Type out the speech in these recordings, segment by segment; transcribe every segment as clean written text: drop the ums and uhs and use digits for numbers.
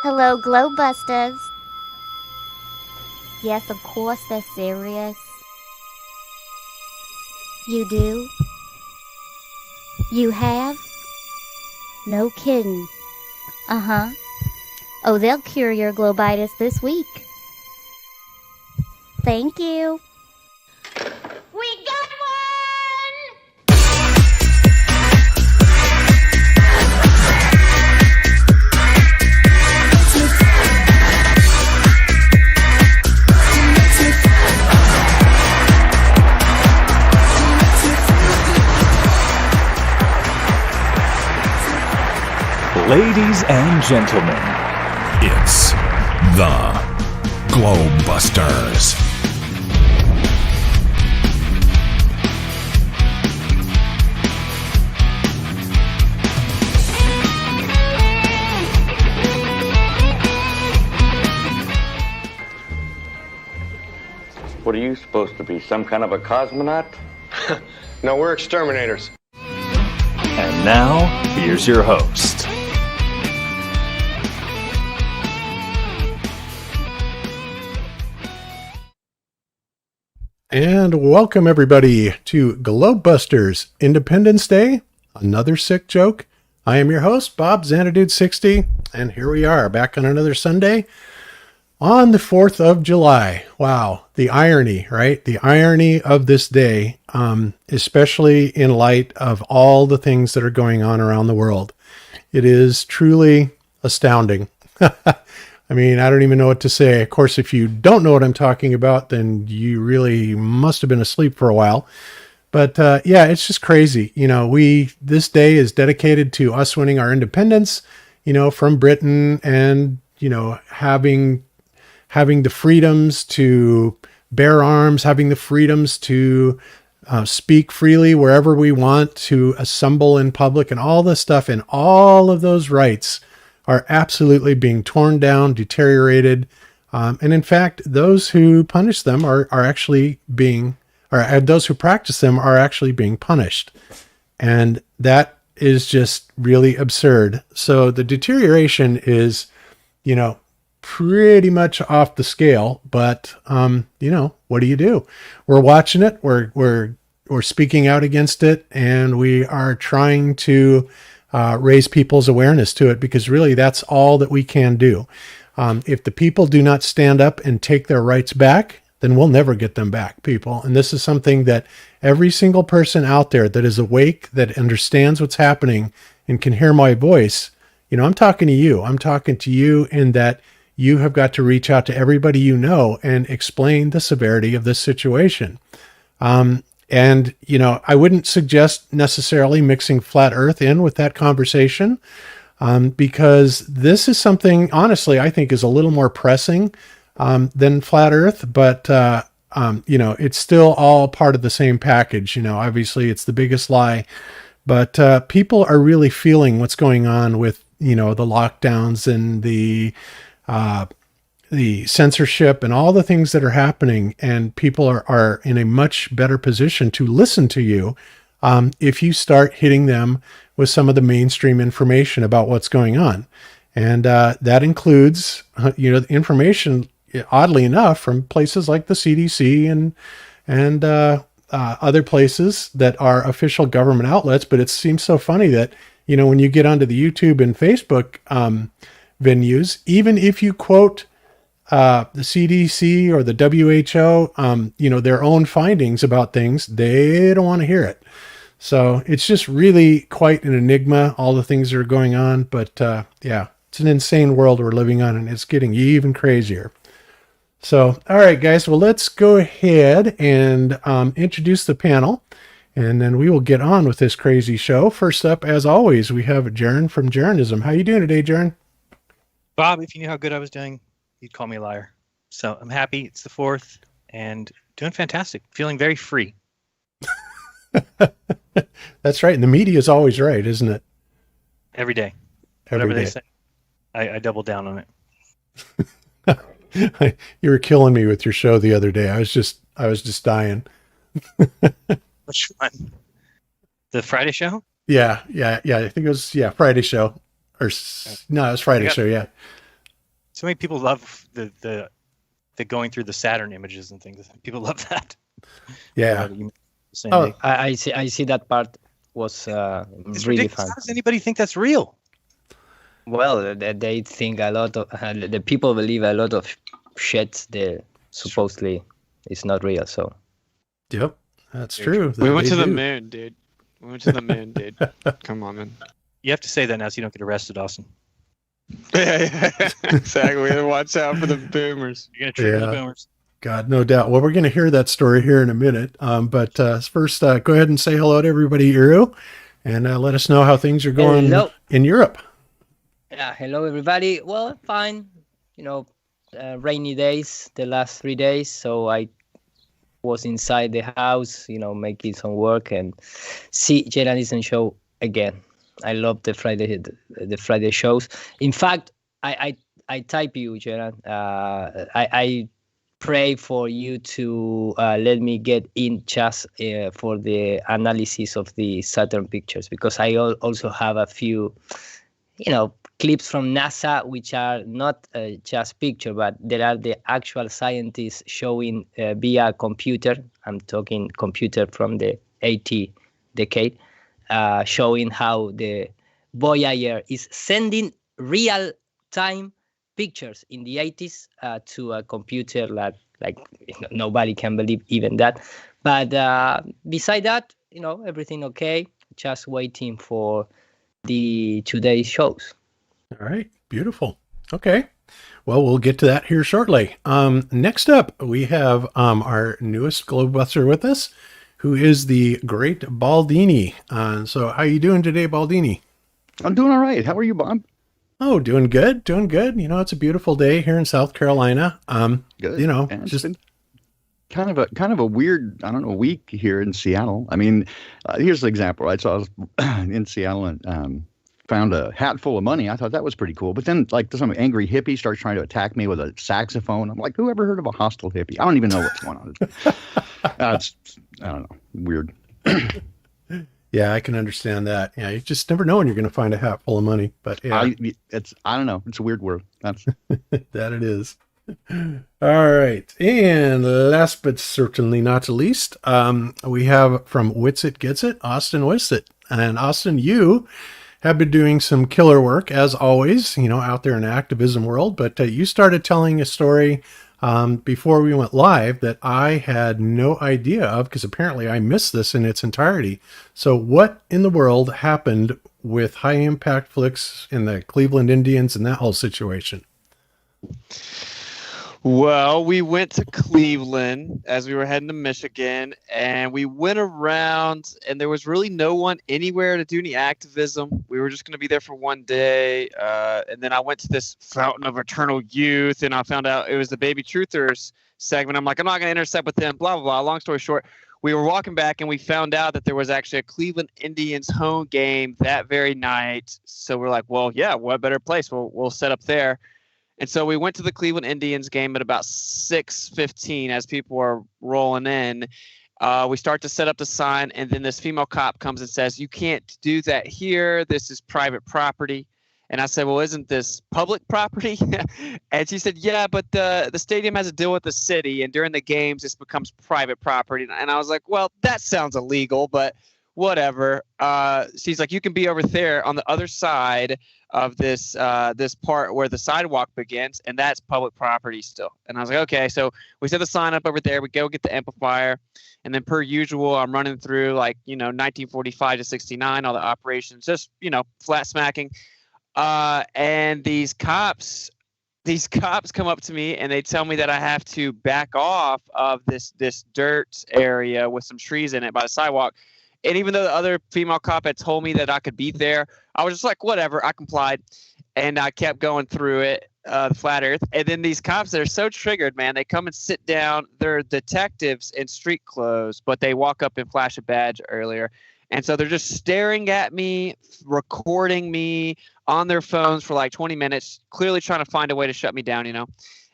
Hello, Globebusters. Yes, of course they're serious. You do? You have? No kidding. Uh-huh. Oh, they'll cure your globitis this week. Thank you. We got one! Ladies and gentlemen, it's the Globebusters. What are you supposed to be, some kind of a cosmonaut? No, we're exterminators. And now, here's your host. And welcome everybody to Globebusters Independence Day, another sick joke. I am your host, Bob Xanadude60, and here we are back on another Sunday on the 4th of July. Wow, the irony, right? The irony of this day, especially in light of all the things that are going on around the world. It is truly astounding. I mean, I don't even know what to say. Of course, if you don't know what I'm talking about, then you really must have been asleep for a while. But yeah, it's just crazy. You know, this day is dedicated to us winning our independence, you know, from Britain, and, you know, having the freedoms to bear arms, having the freedoms to speak freely wherever we want, to assemble in public, and all this stuff, and all of those rights are absolutely being torn down, deteriorated. And in fact, those who punish them are actually being, or those who practice them are actually being punished. And that is just really absurd. So the deterioration is, you know, pretty much off the scale, but, you know, what do you do? We're watching it. We're speaking out against it, and we are trying to raise people's awareness to it, because really that's all that we can do. If the people do not stand up and take their rights back, then we'll never get them back, people. And this is something that every single person out there that is awake, that understands what's happening and can hear my voice, you know, I'm talking to you. I'm talking to you in that you have got to reach out to everybody you know and explain the severity of this situation. And, you know, I wouldn't suggest necessarily mixing flat earth in with that conversation, because this is something, honestly, I think is a little more pressing than flat earth. But, you know, it's still all part of the same package. You know, obviously it's the biggest lie, but people are really feeling what's going on with, you know, the lockdowns and the censorship and all the things that are happening, and people are in a much better position to listen to you if you start hitting them with some of the mainstream information about what's going on. And that includes, you know, information, oddly enough, from places like the CDC and other places that are official government outlets. But it seems so funny that, you know, when you get onto the YouTube and Facebook venues, even if you quote the CDC or the WHO, you know, their own findings about things, they don't want to hear it. So it's just really quite an enigma, all the things that are going on. But yeah, it's an insane world we're living on, and it's getting even crazier. So, all right, guys, well, let's go ahead and introduce the panel, and then we will get on with this crazy show. First up, as always, we have Jeran from Jeranism. How you doing today, Jeran? Bob, if you knew how good I was doing, you'd call me a liar. So I'm happy it's the 4th and doing fantastic. Feeling very free. That's right. And the media is always right, isn't it? Every day. Every Whatever day. they say, I double down on it. You were killing me with your show the other day. I was just dying. Which one? The Friday show? Yeah. I think it was, Friday show. No, it was Friday show, yeah. So many people love the going through the Saturn images and things. People love that. Yeah. Oh, I see that part was it's really ridiculous. fun. How does anybody think that's real? Well, they think a lot of the people believe a lot of shit that supposedly is not real. So, Yep, that's true. We went to the do. moon, dude. We went to the moon, dude. Come on, man. You have to say that now so you don't get arrested, Austin. Yeah, exactly. Watch out for the boomers. You're gonna trigger the boomers. God, no doubt. Well, we're going to hear that story here in a minute. But first, go ahead and say hello to everybody, Iru, and let us know how things are going in Europe. Yeah, hello everybody. Well, fine. Rainy days the last 3 days, so I was inside the house, making some work and see Jeran show again. I love the Friday shows. In fact, I type you, Jeran. I pray for you to let me get in just for the analysis of the Saturn pictures, because I also have a few, clips from NASA, which are not just picture, but there are the actual scientists showing via computer. I'm talking computer from the 80 decade, showing how the Voyager is sending real-time pictures in the 80s to a computer like nobody can believe even that. But beside that, everything okay. Just waiting for the today's shows. All right, beautiful. Okay, well, we'll get to that here shortly. Next up, we have our newest Globebuster with us, who is the great Baldini. So how you doing today, Baldini? I'm doing all right. How are you, Bob? Oh, doing good, doing good. It's a beautiful day here in South Carolina. Good. Just it's been kind of a weird, week here in Seattle. I mean, here's the example, right? So I was in Seattle and found a hat full of money. I thought that was pretty cool. But then, some angry hippie starts trying to attack me with a saxophone. I'm like, who ever heard of a hostile hippie? I don't even know what's going on. I don't know, weird. Yeah, I can understand that. Yeah, you just never know when you're going to find a hat full of money. But yeah, I don't know. It's a weird world. That's that it is. All right, and last but certainly not least, we have from Witsit Gets It, Austin Witsit. And Austin, you have been doing some killer work as always, out there in the activism world. But you started telling a story before we went live that I had no idea of, because apparently I missed this in its entirety. So what in the world happened with High Impact Flicks and the Cleveland Indians and that whole situation? Well, we went to Cleveland as we were heading to Michigan, and we went around, and there was really no one anywhere to do any activism. We were just going to be there for one day, and then I went to this Fountain of Eternal Youth, and I found out it was the Baby Truthers segment. I'm like, I'm not going to intercept with them, blah, blah, blah. Long story short, we were walking back, and we found out that there was actually a Cleveland Indians home game that very night. So we're like, well, yeah, what better place? We'll set up there. And so we went to the Cleveland Indians game at about 6:15 as people were rolling in. We start to set up the sign, and then this female cop comes and says, you can't do that here. This is private property. And I said, well, isn't this public property? And she said, yeah, but the stadium has a deal with the city, and during the games, this becomes private property. And I was like, well, that sounds illegal, but whatever. She's like, you can be over there on the other side of this part where the sidewalk begins, and that's public property still. And I was like, okay. So we set the sign up over there. We go get the amplifier, and then per usual, I'm running through 1945 to 69, all the operations, just flat smacking. And these cops come up to me and they tell me that I have to back off of this dirt area with some trees in it by the sidewalk. And even though the other female cop had told me that I could be there, I was just like, whatever, I complied. And I kept going through it, the flat earth. And then these cops, they're so triggered, man. They come and sit down. They're detectives in street clothes, but they walk up and flash a badge earlier. And so they're just staring at me, recording me on their phones for 20 minutes, clearly trying to find a way to shut me down,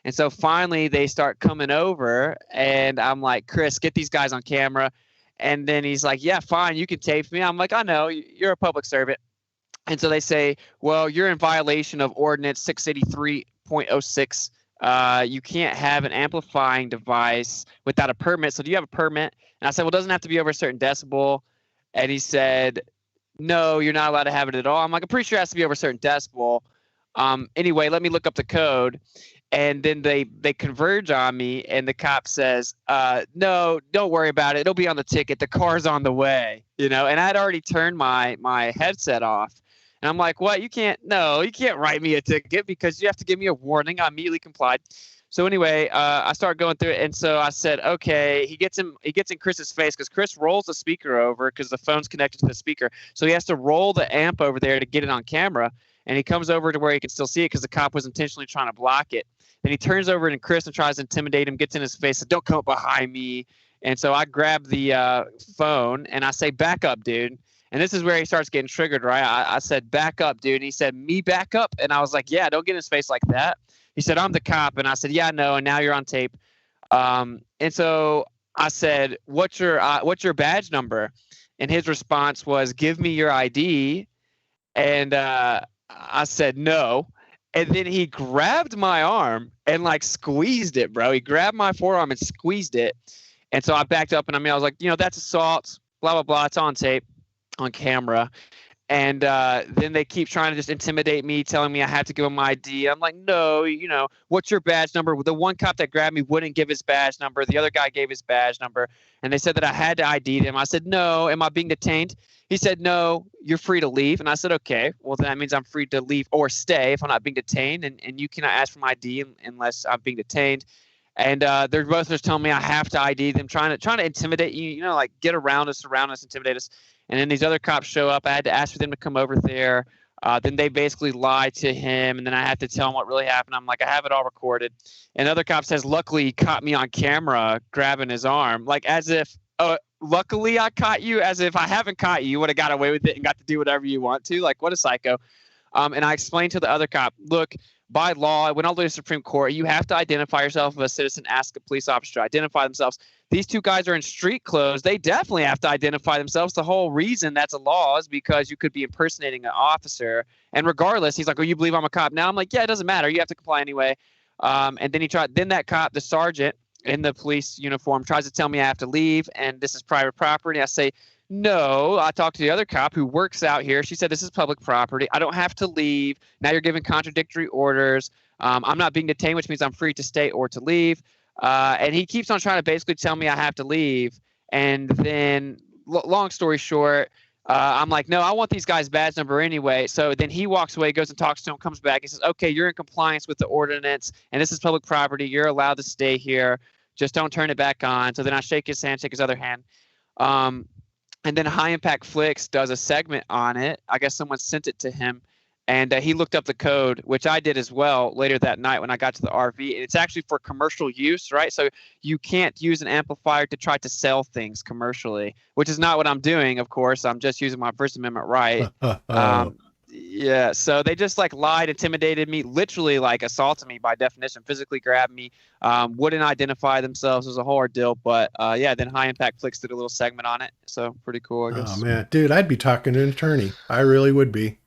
And so finally they start coming over, and I'm like, Chris, get these guys on camera. And then he's like, yeah, fine, you can tape me. I'm like, I know, you're a public servant. And so they say, well, you're in violation of Ordinance 0.06. You can't have an amplifying device without a permit. So do you have a permit? And I said, well, it doesn't have to be over a certain decibel. And he said, no, you're not allowed to have it at all. I'm like, I'm pretty sure it has to be over a certain decibel. Anyway, let me look up the code. And then they converge on me, and the cop says, no, don't worry about it. It'll be on the ticket. The car's on the way, and I'd already turned my headset off. And I'm like, what? You can't write me a ticket because you have to give me a warning. I immediately complied. So anyway, I started going through it. And so I said, okay, he gets in Chris's face because Chris rolls the speaker over because the phone's connected to the speaker. So he has to roll the amp over there to get it on camera. And he comes over to where he can still see it because the cop was intentionally trying to block it. Then he turns over to Chris and tries to intimidate him, gets in his face, says, don't come up behind me. And so I grab the phone and I say, back up, dude. And this is where he starts getting triggered, right? I said, back up, dude. And he said, me back up? And I was like, yeah, don't get in his face like that. He said, I'm the cop. And I said, yeah, I know. And now you're on tape. And so I said, what's your badge number? And his response was, give me your ID. And I said, no. And then he grabbed my arm and squeezed it, bro. He grabbed my forearm and squeezed it. And so I backed up and I was like, that's assault, blah, blah, blah. It's on tape, on camera. And then they keep trying to just intimidate me, telling me I have to give them my ID. I'm like, no, what's your badge number? The one cop that grabbed me wouldn't give his badge number. The other guy gave his badge number. And they said that I had to ID them. I said, no. Am I being detained? He said, no, you're free to leave. And I said, okay, well, then that means I'm free to leave or stay if I'm not being detained. And you cannot ask for my ID unless I'm being detained. And they're both just telling me I have to ID them, trying to intimidate you, get around us, surround us, intimidate us. And then these other cops show up. I had to ask for them to come over there. Then they basically lied to him. And then I had to tell him what really happened. I'm like, I have it all recorded. And the other cop says, luckily, he caught me on camera grabbing his arm, as if, luckily I caught you, as if I haven't caught you, you would have got away with it and got to do whatever you want to. What a psycho. And I explained to the other cop, look, by law, when I go to the Supreme Court, you have to identify yourself as a citizen, ask a police officer to identify themselves. These two guys are in street clothes. They definitely have to identify themselves. The whole reason that's a law is because you could be impersonating an officer. And regardless, he's like, oh, you believe I'm a cop now? I'm like, yeah, it doesn't matter. You have to comply anyway. And then that cop, the sergeant in the police uniform, tries to tell me I have to leave and this is private property. I say, no. I talked to the other cop who works out here. She said, this is public property. I don't have to leave. Now you're giving contradictory orders. I'm not being detained, which means I'm free to stay or to leave. And he keeps on trying to basically tell me I have to leave. And then, long story short, I'm like, no, I want these guys' badge number anyway. So then he walks away, goes and talks to him, comes back. He says, okay, you're in compliance with the ordinance, and this is public property. You're allowed to stay here. Just don't turn it back on. So then I shake his hand, shake his other hand. And then High Impact Flicks does a segment on it. I guess someone sent it to him. And he looked up the code, which I did as well later that night when I got to the RV. And it's actually for commercial use, right? So you can't use an amplifier to try to sell things commercially, which is not what I'm doing, of course. I'm just using my First Amendment right. Yeah, so they just lied, intimidated me, literally assaulted me by definition, physically grabbed me, wouldn't identify themselves. It was a whole ordeal. But yeah, then High Impact Flicks did a little segment on it. So pretty cool, I guess. Oh, man. Dude, I'd be talking to an attorney. I really would be.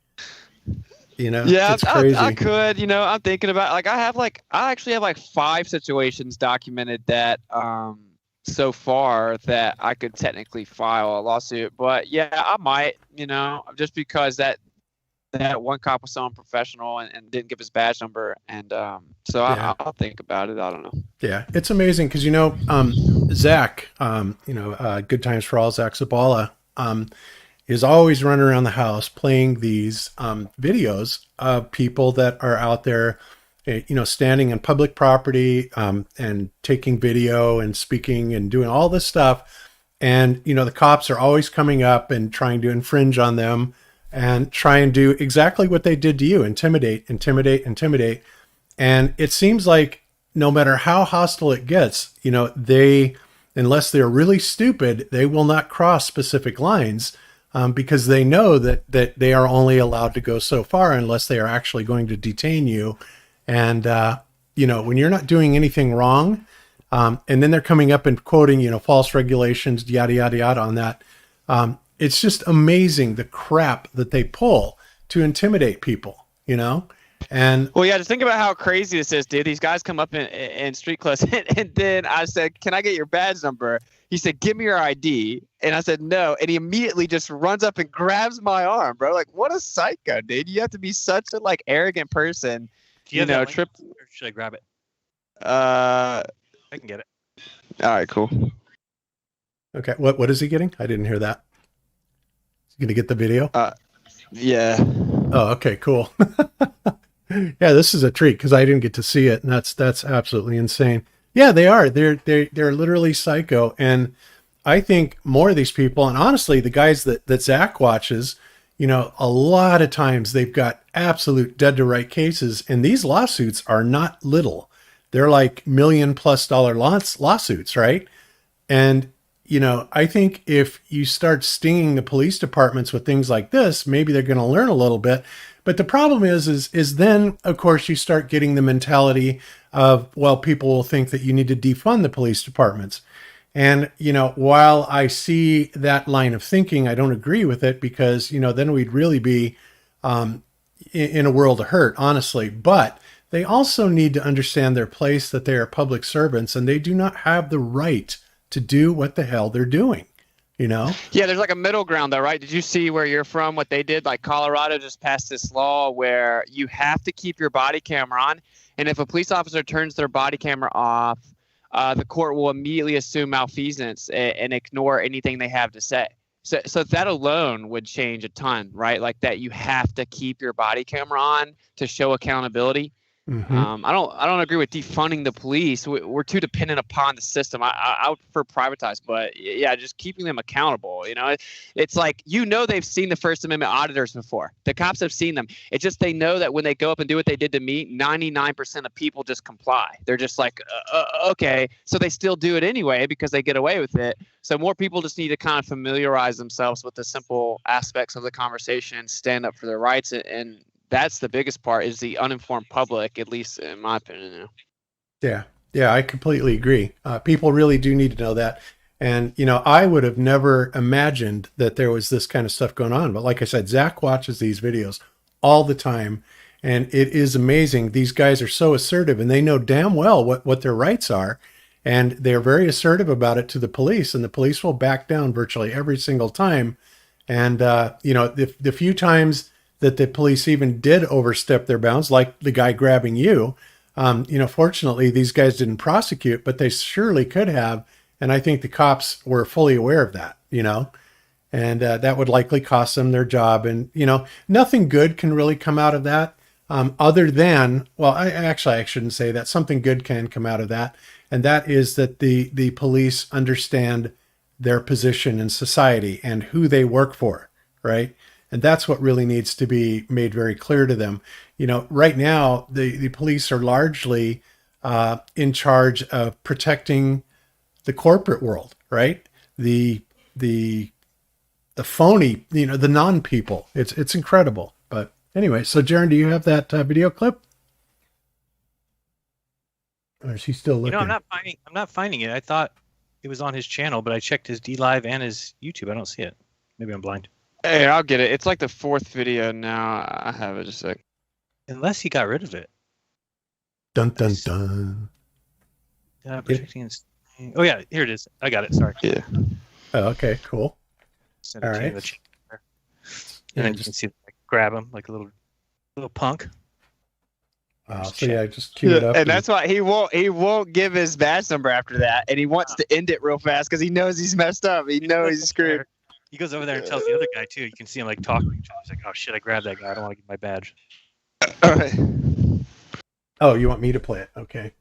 Yeah, it's crazy. I could, I'm thinking about I actually have 5 situations documented that so far that I could technically file a lawsuit. But yeah, I might, just because that one cop was so unprofessional and didn't give his badge number. And so yeah. I'll think about it. I don't know. Yeah, it's amazing because, Zack, Good Times for All, Zack Zabala, is always running around the house playing these videos of people that are out there, standing on public property and taking video and speaking and doing all this stuff. And, the cops are always coming up and trying to infringe on them and try and do exactly what they did to you, intimidate. And it seems like no matter how hostile it gets, unless they're really stupid, they will not cross specific lines. Because they know that they are only allowed to go so far unless they are actually going to detain you. And, when you're not doing anything wrong, and then they're coming up and quoting, false regulations, yada, yada, yada on that. It's just amazing the crap that they pull to intimidate people, And well, yeah, just think about how crazy this is, dude. These guys come up in street clothes, and then I said, "Can I get your badge number?" He said, "Give me your ID," and I said, "No," and he immediately just runs up and grabs my arm, bro. Like, what a psycho, dude! You have to be such a arrogant person. Do you have that link, or should I grab it? I can get it. All right, cool. okay, what is he getting? I didn't hear that. Is he gonna get the video? Yeah. Oh, okay, cool. Yeah, this is a treat because I didn't get to see it, and that's absolutely insane. Yeah, they are. They're literally psycho, and I think more of these people, and honestly, the guys that Zack watches, a lot of times they've got absolute dead to right cases, and these lawsuits are not little. They're like $1 million+ lawsuits, right? And I think if you start stinging the police departments with things like this, maybe they're going to learn a little bit. But the problem is then, of course, you start getting the mentality of, well, people will think that you need to defund the police departments. And, while I see that line of thinking, I don't agree with it because, then we'd really be in a world of hurt, honestly. But they also need to understand their place, that they are public servants, and they do not have the right to do what the hell they're doing. Yeah, there's like a middle ground though, right? Did you see where you're from, what they did? Like Colorado just passed this law where you have to keep your body camera on. And if a police officer turns their body camera off, the court will immediately assume malfeasance and ignore anything they have to say. So that alone would change a ton, right? Like that you have to keep your body camera on to show accountability. Mm-hmm. I don't agree with defunding the police. We're too dependent upon the system. I would prefer privatize, but yeah, just keeping them accountable. It's like they've seen the First Amendment auditors before. The cops have seen them. It's just they know that when they go up and do what they did to me, 99% of people just comply. They're just like, okay, so they still do it anyway because they get away with it. So more people just need to kind of familiarize themselves with the simple aspects of the conversation, stand up for their rights, and that's the biggest part is the uninformed public, at least in my opinion. Yeah, I completely agree. People really do need to know that. And, I would have never imagined that there was this kind of stuff going on. But like I said, Zack watches these videos all the time. And it is amazing. These guys are so assertive and they know damn well what their rights are. And they're very assertive about it to the police. And the police will back down virtually every single time. And, the few times that the police even did overstep their bounds, like the guy grabbing you. Fortunately, these guys didn't prosecute, but they surely could have. And I think the cops were fully aware of that, and that would likely cost them their job. And, nothing good can really come out of that other than, well, I shouldn't say that. Something good can come out of that. And that is that the police understand their position in society and who they work for, right? And that's what really needs to be made very clear to them. Right now, the police are largely in charge of protecting the corporate world, right? The phony, the non-people. It's incredible. But anyway, so Jeran, do you have that video clip? Or is he still looking? I'm not finding it. I thought it was on his channel, but I checked his DLive and his YouTube. I don't see it. Maybe I'm blind. Hey, I'll get it. It's like the 4th video now. I have it just a sec. Unless he got rid of it. Dun, dun, dun. Protecting oh, yeah. Here it is. I got it. Sorry. Yeah. Oh, okay. Cool. All right. And then you can see, grab him like a little punk. So yeah, just cue it up. And that's why he won't give his badge number after that. And he wants to end it real fast because he knows he's messed up. He knows he's screwed. He goes over there and tells the other guy too. You can see him talking to each other. He's like, "Oh shit, I grabbed that guy. I don't want to get my badge." All right. Oh, you want me to play it? Okay.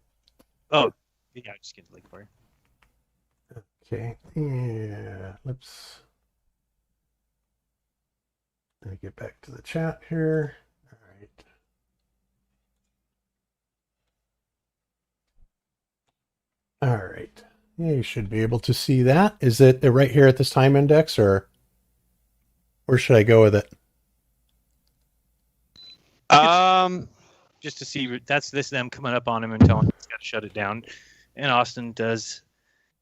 Oh, yeah. Just get the link for you. Okay. Yeah. Let me get back to the chat here. All right. All right. Yeah, you should be able to see that. Is it right here at this time index, or where should I go with it? Just to see, that's them coming up on him and telling him he's got to shut it down. And Austin does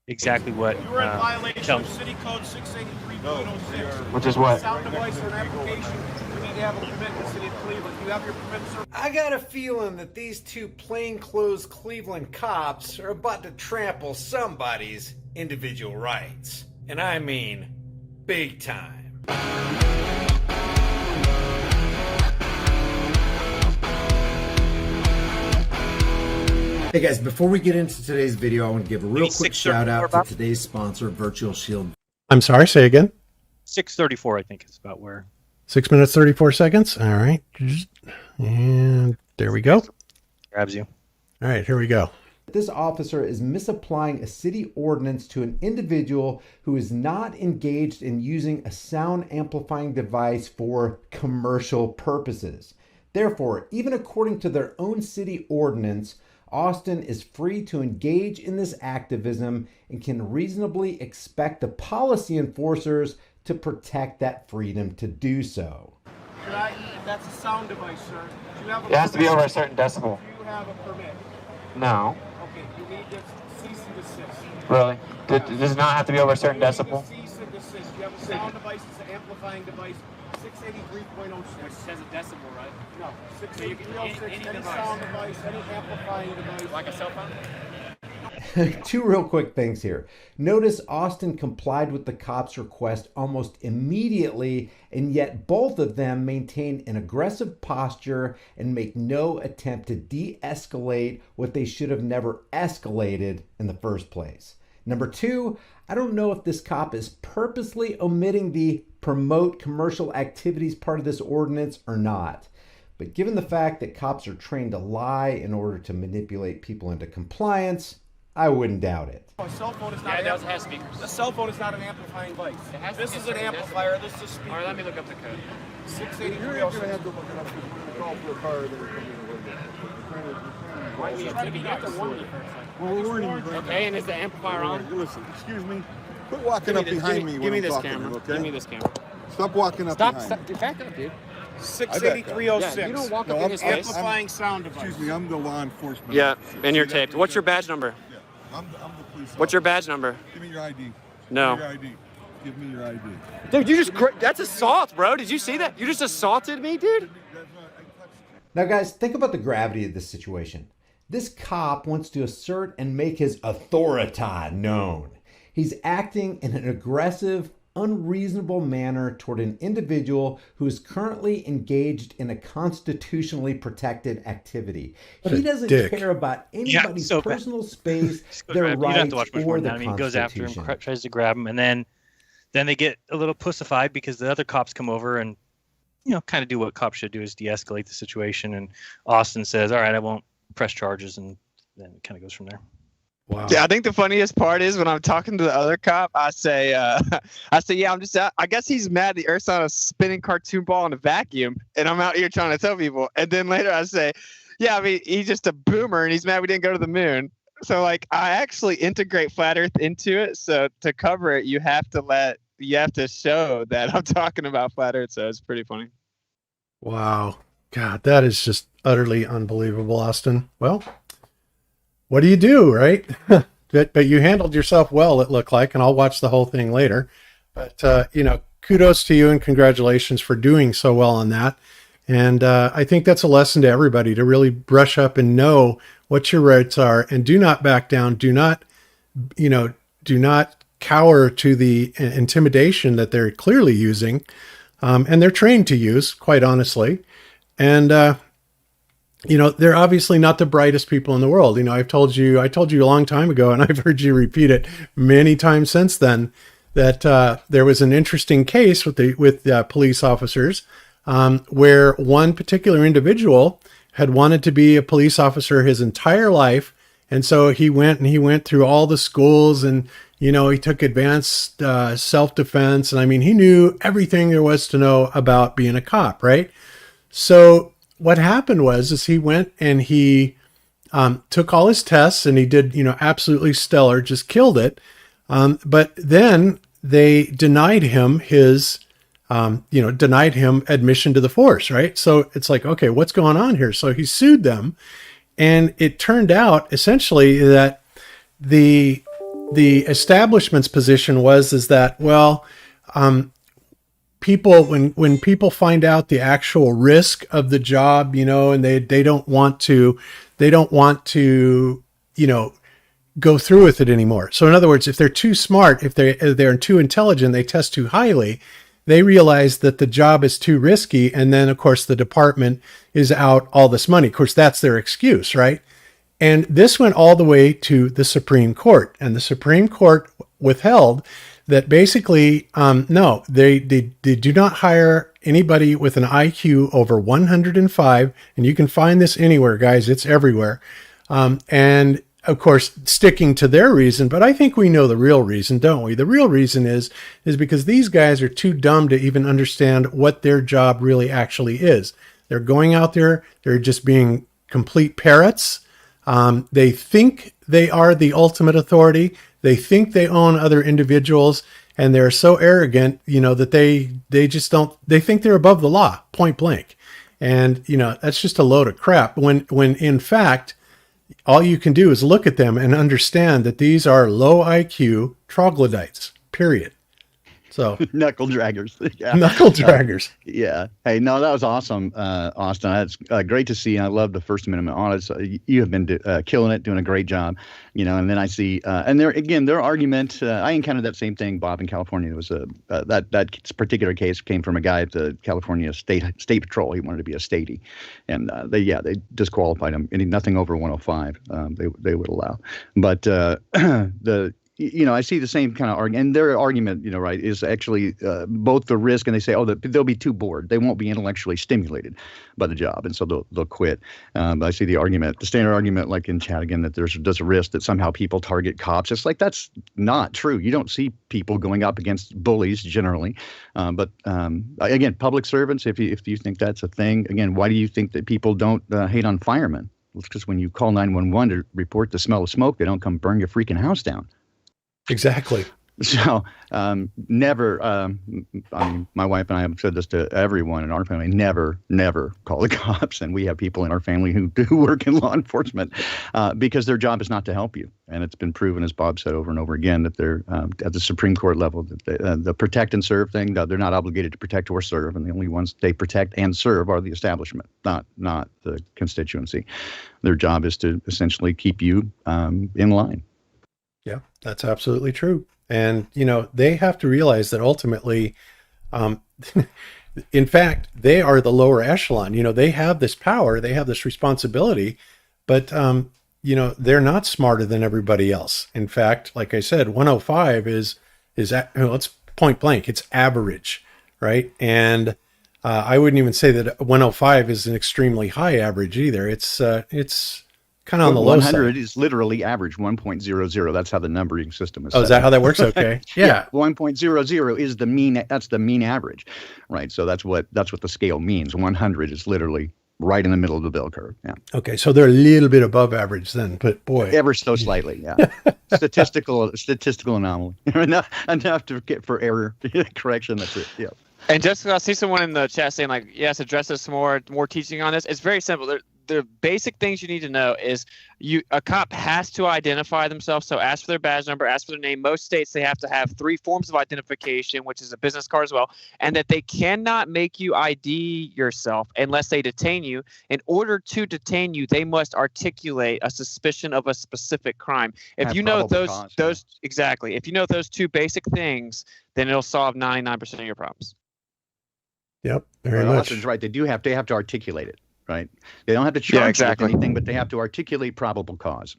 exactly what You were in violation of City Code 683.06. Which is what? Sound device or an application you have a permit in the city of Cleveland. Do you have your permit, sir? I got a feeling that these two plainclothes Cleveland cops are about to trample somebody's individual rights. And I mean, big time. Hey guys, before we get into today's video, I want to give a real quick shout out to today's sponsor, Virtual Shield. I'm sorry, say again. 6:34, I think, is about where. 6 minutes, 34 seconds. All right. And there we go. Grabs you. All right, here we go. This officer is misapplying a city ordinance to an individual who is not engaged in using a sound amplifying device for commercial purposes. Therefore, even according to their own city ordinance, Austin is free to engage in this activism and can reasonably expect the policy enforcers to protect that freedom to do so. That's a sound device, sir. Do you have a It has to be permit? over a certain decibel. Do you have a permit? No. Okay, you need to cease and desist. Really? Does it not have to be over a certain decibel? Cease and desist. You have a sound device, it's an amplifying device, 683.06. Which says a decibel, right? No, 683.06, any sound device, any amplifying device. Like a cell phone? Two real quick things here. Notice Austin complied with the cops' request almost immediately, and yet both of them maintain an aggressive posture and make no attempt to de-escalate what they should have never escalated in the first place. Number two, I don't know if this cop is purposely omitting the promote commercial activities part of this ordinance or not. But given the fact that cops are trained to lie in order to manipulate people into compliance, I wouldn't doubt it. A cell phone is not has speakers. A cell phone is not an amplifying device. This is an amplifier, this is a speaker. All right, let me look up the code. 683.06. You're going to have to look it up because we're going to call for a car that we're coming to you have to warn me first. Well, we're warning you. Okay, and is the amplifier on? Listen, excuse me. Quit walking up behind me when I'm talking to you, okay? Give me this camera. Stop walking up behind me. Stop, back up, dude. 683.06. Yeah, you don't walk up in his face. Amplifying sound device. Excuse me, I'm the law enforcement Yeah, officer. and you're taped. What's your badge number? Yeah, I'm the police officer. What's your badge number? Give me your ID. No. Give me your ID. Give me your ID. Dude, you just, that's assault, bro. Did you see that? You just assaulted me, dude? Now guys, think about the gravity of this situation. This cop wants to assert and make his authority known. He's acting in an aggressive, unreasonable manner toward an individual who is currently engaged in a constitutionally protected activity. He doesn't care about anybody's personal space, their rights, or the Constitution. He goes after him, tries to grab him, and then they get a little pussified because the other cops come over and, you know, kind of do what cops should do, is de-escalate the situation. And Austin says, "All right, I won't press charges," and then it kind of goes from there. Wow. Yeah, I think the funniest part is when I'm talking to the other cop, I say, yeah, I'm just, I guess he's mad the Earth's on a spinning cartoon ball in a vacuum, and I'm out here trying to tell people. And then later I say, yeah, I mean, he's just a boomer, and he's mad we didn't go to the moon. So, like, I actually integrate flat Earth into it. So to cover it, you have to show that I'm talking about flat Earth. So it's pretty funny. Wow. God, that is just utterly unbelievable, Austin. Well, what do you do, right? but you handled yourself well, it looked like, and I'll watch the whole thing later. But, you know, kudos to you and congratulations for doing so well on that. And I think that's a lesson to everybody, to really brush up and know what your rights are, and do not back down. Do not cower to the intimidation that they're clearly using. And they're trained to use, quite honestly. And, you know, they're obviously not the brightest people in the world. You know, I told you a long time ago, and I've heard you repeat it many times since then, that there was an interesting case with police officers where one particular individual had wanted to be a police officer his entire life. And so he went through all the schools, and, you know, he took advanced self-defense. And I mean, he knew everything there was to know about being a cop, right? So what happened is he went and he took all his tests, and he did, you know, absolutely stellar, just killed it. But then they denied him denied him admission to the force, right? So it's like, okay, what's going on here? So he sued them. And it turned out essentially that the establishment's position is that, well, people, when people find out the actual risk of the job, and they don't want to, go through with it anymore. So in other words, if they're too smart, if they're too intelligent, they test too highly, they realize that the job is too risky. And then of course the department is out all this money. Of course, that's their excuse, right? And this went all the way to the Supreme Court, and the Supreme Court withheld that basically, no, they do not hire anybody with an IQ over 105. And you can find this anywhere, guys. It's everywhere. And of course, sticking to their reason, but I think we know the real reason, don't we? The real reason is because these guys are too dumb to even understand what their job really actually is. They're going out there. They're just being complete parrots. They think they are the ultimate authority. They think they own other individuals, and they're so arrogant, that they just don't, they think they're above the law, point blank. And, that's just a load of crap when in fact, all you can do is look at them and understand that these are low IQ troglodytes, period. So knuckle draggers. Yeah. Knuckle draggers. Yeah. Hey, no, that was awesome, Austin. That's great to see. I love the First Amendment audits. You have been killing it, doing a great job. And then I see, and their argument. I encountered that same thing, Bob, in California. It was that particular case came from a guy at the California State Patrol. He wanted to be a statey, and they disqualified him. And nothing over 105, they would allow. But I see the same kind of argument, and their argument, right, is actually both the risk, and they say, they'll be too bored. They won't be intellectually stimulated by the job, and so they'll quit. But I see the standard argument, like in chat again, that there's a risk that somehow people target cops. It's like, that's not true. You don't see people going up against bullies generally. But again, public servants, if you think that's a thing, again, why do you think that people don't hate on firemen? Well, it's because when you call 911 to report the smell of smoke, they don't come burn your freaking house down. Exactly. So never, my wife and I have said this to everyone in our family, never call the cops. And we have people in our family who do work in law enforcement because their job is not to help you. And it's been proven, as Bob said over and over again, that they're at the Supreme Court level, that the protect and serve thing, they're not obligated to protect or serve. And the only ones they protect and serve are the establishment, not the constituency. Their job is to essentially keep you in line. Yeah, that's absolutely true. And, they have to realize that ultimately, in fact, they are the lower echelon. They have this power, they have this responsibility, but, they're not smarter than everybody else. In fact, like I said, 105 is it's point blank, it's average, right? And I wouldn't even say that 105 is an extremely high average either. It's kind of on the low side. 100 is literally average, 1.00. That's how the numbering system is. Oh, is that how that works? Okay. Yeah. 1.00 is the mean. That's the mean average, right? So that's what the scale means. 100 is literally right in the middle of the bell curve. Yeah. Okay, so they're a little bit above average then, but boy, ever so slightly. Yeah. statistical anomaly. enough to get for error correction. That's it. Yeah. And just I see someone in the chat saying like, yes, address us more teaching on this. It's very simple. The basic things you need to know is a cop has to identify themselves. So ask for their badge number, ask for their name. Most states, they have to have 3 forms of identification, which is a business card as well, and that they cannot make you ID yourself unless they detain you. In order to detain you, they must articulate a suspicion of a specific crime. If you know those exactly, if you know those 2 basic things, then it'll solve 99% of your problems. Yep, very much. Austin's right. They have to articulate it. Right. They don't have to charge with anything, but they have to articulate probable cause.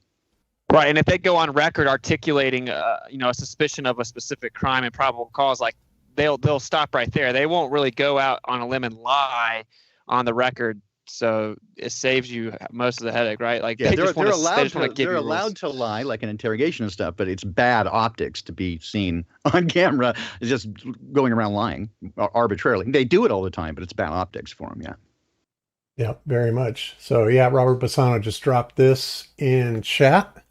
Right. And if they go on record articulating, a suspicion of a specific crime and probable cause, like they'll stop right there. They won't really go out on a limb and lie on the record. So it saves you most of the headache, right? Like they're allowed to lie, like an interrogation and stuff, but it's bad optics to be seen on camera just going around lying arbitrarily. They do it all the time, but it's bad optics for them. Yeah. Yeah, very much. So yeah, Robert Bassano just dropped this in chat.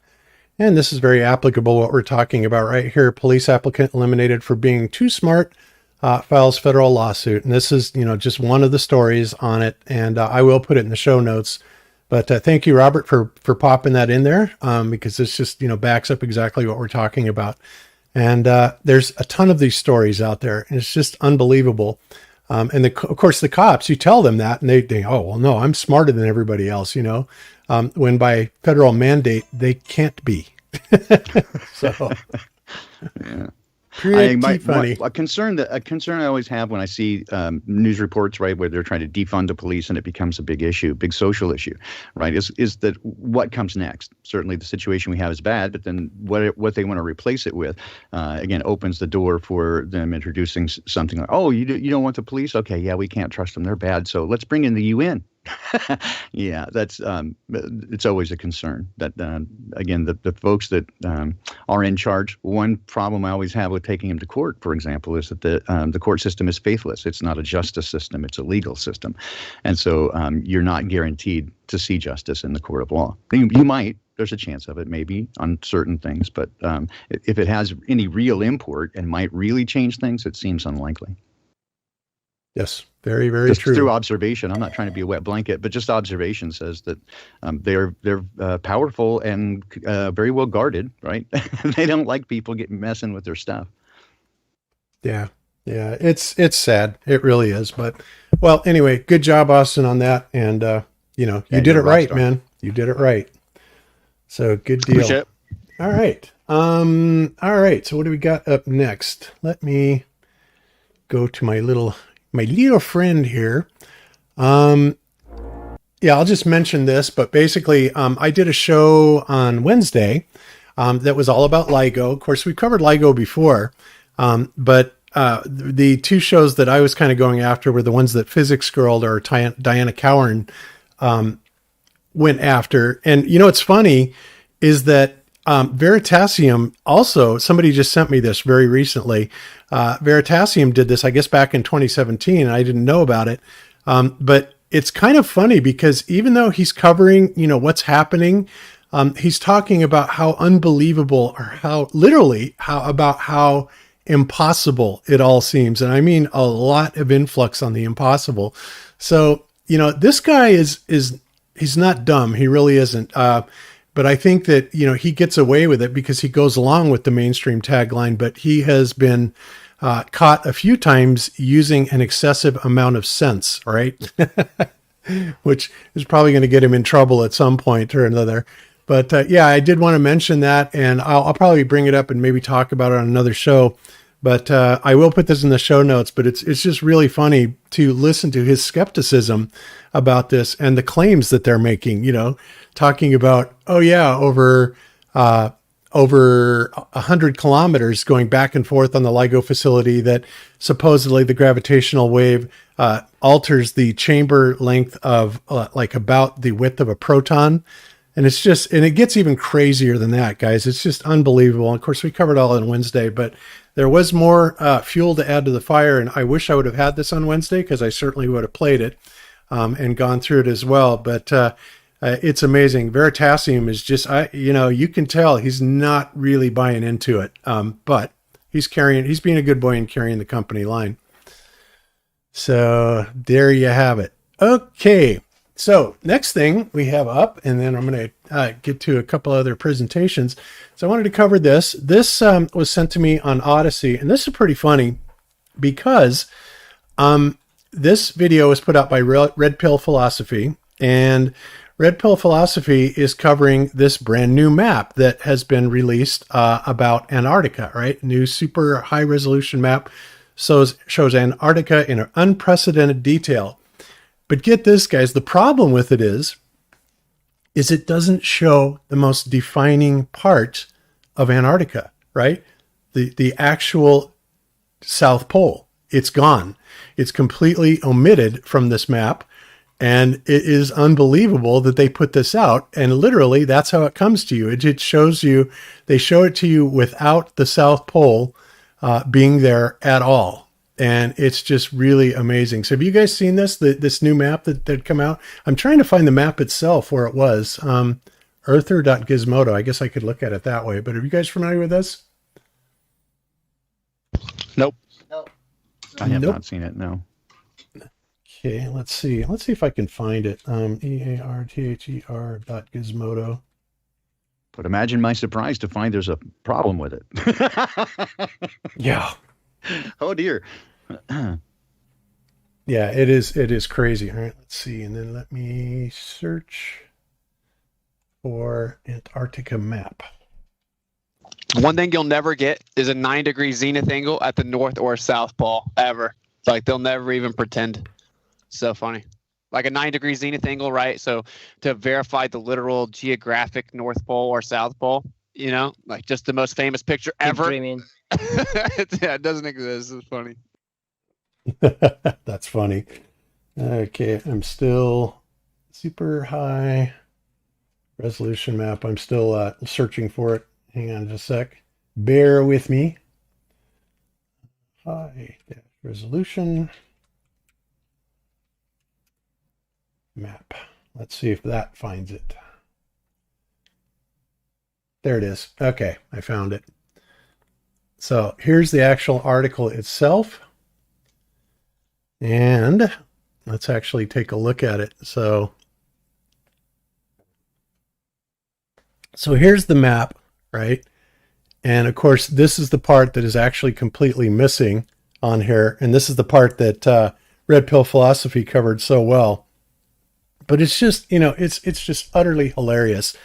And this is very applicable what we're talking about right here. Police applicant eliminated for being too smart, files federal lawsuit. And this is, just one of the stories on it. And I will put it in the show notes. But thank you, Robert, for popping that in there because this just, backs up exactly what we're talking about. And there's a ton of these stories out there, and it's just unbelievable. And of course, the cops, you tell them that, and they think, oh, well, no, I'm smarter than everybody else, when by federal mandate, they can't be. So, yeah. Pretty funny. A concern I always have when I see news reports, right, where they're trying to defund the police and it becomes a big issue, big social issue, right, is that what comes next? Certainly the situation we have is bad, but then what they want to replace it with, again, opens the door for them introducing something like, oh, you don't want the police? Okay, yeah, we can't trust them. They're bad. So let's bring in the UN. Yeah, that's it's always a concern that again the folks that are in charge. One problem I always have with taking them to court, for example, is that the court system is faithless. It's not a justice system; it's a legal system, and so you're not guaranteed to see justice in the court of law. You might. There's a chance of it, maybe, on certain things, but if it has any real import and might really change things, it seems unlikely. Yes, very, very just true. Through observation, I'm not trying to be a wet blanket, but just observation says that they're powerful and very well guarded, right? They don't like people messing with their stuff. Yeah, it's sad. It really is. But well, anyway, good job, Austin, on that. And you did it right, man. You did it right. So good deal. Appreciate it. All right. All right. So what do we got up next? Let me go to my little friend here. Yeah, I'll just mention this, but basically, I did a show on Wednesday that was all about LIGO. Of course, we covered LIGO before, but the two shows that I was kind of going after were the ones that Physics Girl or Diana Cowan went after. And what's funny is that Veritasium also, somebody just sent me this very recently. Veritasium did this, I guess, back in 2017, and I didn't know about it. But it's kind of funny because even though he's covering, what's happening, he's talking about how unbelievable or how impossible it all seems. And I mean, a lot of influx on the impossible. So, this guy he's not dumb. He really isn't. But I think that, he gets away with it because he goes along with the mainstream tagline, but he has been caught a few times using an excessive amount of sense, right? Which is probably going to get him in trouble at some point or another. But yeah, I did want to mention that, and I'll probably bring it up and maybe talk about it on another show. But I will put this in the show notes, but it's just really funny to listen to his skepticism about this and the claims that they're making, talking about, oh yeah, over 100 kilometers going back and forth on the LIGO facility, that supposedly the gravitational wave alters the chamber length of like about the width of a proton. And it gets even crazier than that, guys. It's just unbelievable. And of course, we covered all on Wednesday, but there was more fuel to add to the fire. And I wish I would have had this on Wednesday, because I certainly would have played it and gone through it as well. But it's amazing. Veritasium is just, you can tell he's not really buying into it. But he's being a good boy and carrying the company line. So there you have it. Okay. So next thing we have up, and then I'm going to get to a couple other presentations. So I wanted to cover this. This was sent to me on Odyssey, and this is pretty funny because this video was put out by Red Pill Philosophy, and Red Pill Philosophy is covering this brand new map that has been released about Antarctica, right? New super high resolution map shows Antarctica in an unprecedented detail. But get this, guys, the problem with it is it doesn't show the most defining part of Antarctica, right? The actual South Pole. It's gone. It's completely omitted from this map. And it is unbelievable that they put this out. And literally, that's how it comes to you. It shows you, they show it to you without the South Pole being there at all. And it's just really amazing. So have you guys seen this new map that come out? I'm trying to find the map itself where it was. Earther.gizmodo. I guess I could look at it that way. But are you guys familiar with this? Nope. I have not seen it, no. Okay, let's see. Let's see if I can find it. EARTHER.gizmodo. But imagine my surprise to find there's a problem with it. Yeah. Oh dear. Yeah, it is crazy. All right, let's see. And then let me search for Antarctica map. One thing you'll never get is a 9-degree zenith angle at the north or south pole ever. Like they'll never even pretend. So funny. Like a 9-degree zenith angle, right? So to verify the literal geographic North Pole or South Pole, you know, like just the most famous picture ever. Dreaming. Yeah, it doesn't exist. It's funny. That's funny. Okay, I'm still super high resolution map. I'm still searching for it. Hang on just a sec. Bear with me. High resolution map. Let's see if that finds it. There it is. Okay, I found it. So here's the actual article itself. And let's actually take a look at it. So here's the map, right? And of course, this is the part that is actually completely missing on here. And this is the part that Red Pill Philosophy covered so well. But it's just, you know, it's just utterly hilarious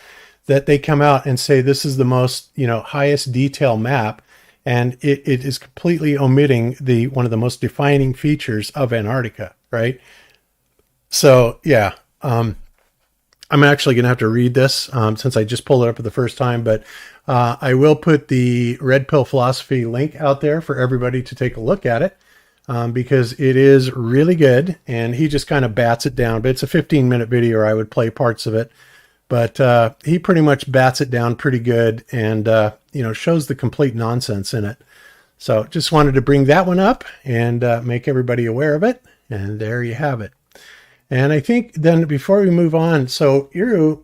that they come out and say this is the most, you know, highest detail map, and it is completely omitting one of the most defining features of Antarctica, right? So yeah, I'm actually going to have to read this since I just pulled it up for the first time, but I will put the Red Pill Philosophy link out there for everybody to take a look at it. Because it is really good, and he just kind of bats it down. But it's a 15-minute video, or I would play parts of it. But he pretty much bats it down pretty good, and you know, shows the complete nonsense in it. So just wanted to bring that one up and make everybody aware of it. And there you have it. And I think then before we move on, so Iru,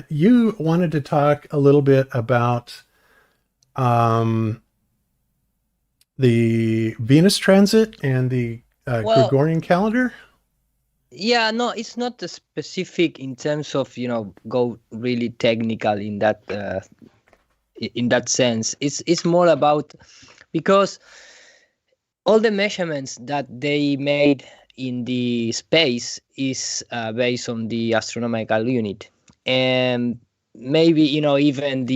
you wanted to talk a little bit about the Venus transit and the Gregorian calendar? Yeah, no, it's not specific in terms of, you know, go really technical in that sense. It's more about, because all the measurements that they made in the space is based on the astronomical unit. And maybe, you know, even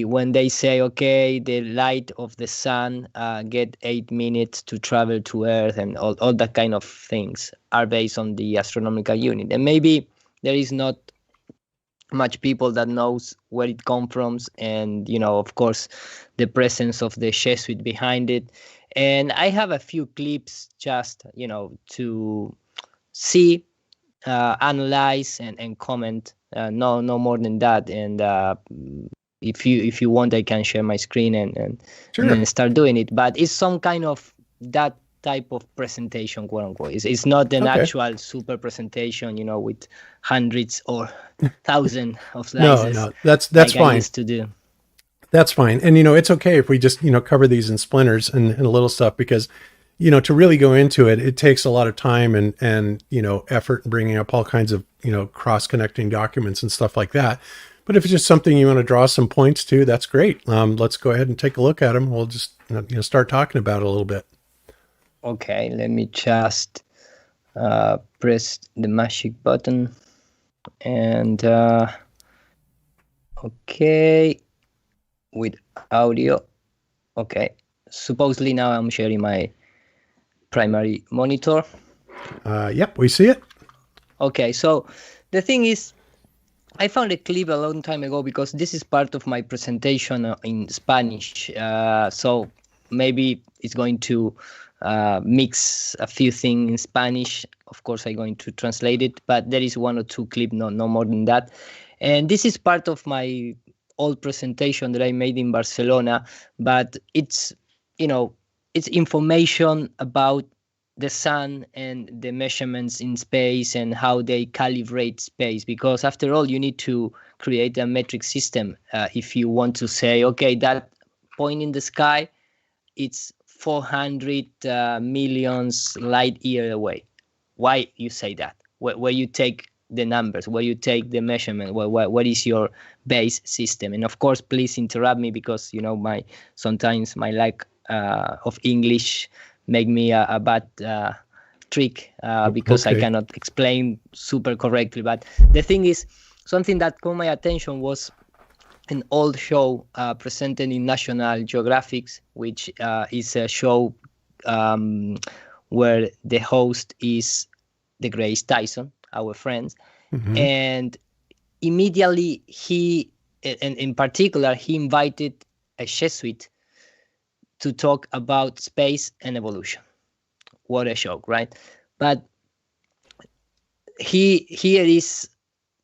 when they say, okay, the light of the sun get 8 minutes to travel to Earth, and all that kind of things are based on the astronomical unit. And maybe there is not much people that knows where it comes from, and, you know, of course, the presence of the Jesuits behind it. And I have a few clips just, you know, to see, analyze, and comment. No more than that. And if you want, I can share my screen and start doing it. But it's some kind of that type of presentation, quote unquote. It's not an actual super presentation, you know, with hundreds or thousands of slides. No, that's like fine. I used to do. That's fine. And, you know, it's okay if we just, you know, cover these in splinters and little stuff, because, you know, to really go into it, it takes a lot of time and, you know, effort, and bringing up all kinds of, you know, cross-connecting documents and stuff like that. But if it's just something you want to draw some points to, that's great. Let's go ahead and take a look at them. We'll just, you know, start talking about it a little bit. Okay, let me just press the magic button. And, okay, with audio. Okay, supposedly now I'm sharing my primary monitor. Yep, we see it. Okay, so the thing is, I found a clip a long time ago because this is part of my presentation in Spanish. So maybe it's going to mix a few things in Spanish. Of course, I'm going to translate it, but there is 1 or 2 clips, no more than that. And this is part of my old presentation that I made in Barcelona, but it's, you know, it's information about the sun and the measurements in space and how they calibrate space, because after all, you need to create a metric system if you want to say, okay, that point in the sky, it's 400 million light year away. Why you say that? Where you take the numbers, where you take the measurement, what is your base system. And of course, please interrupt me, because sometimes my lack of English make me a bad trick, because I cannot explain super correctly. But the thing is, something that caught my attention was an old show presented in National Geographic, which is a show where the host is the Grace Tyson, our friends. Mm-hmm. And immediately and in particular, he invited a Jesuit to talk about space and evolution. What a shock, right? But here is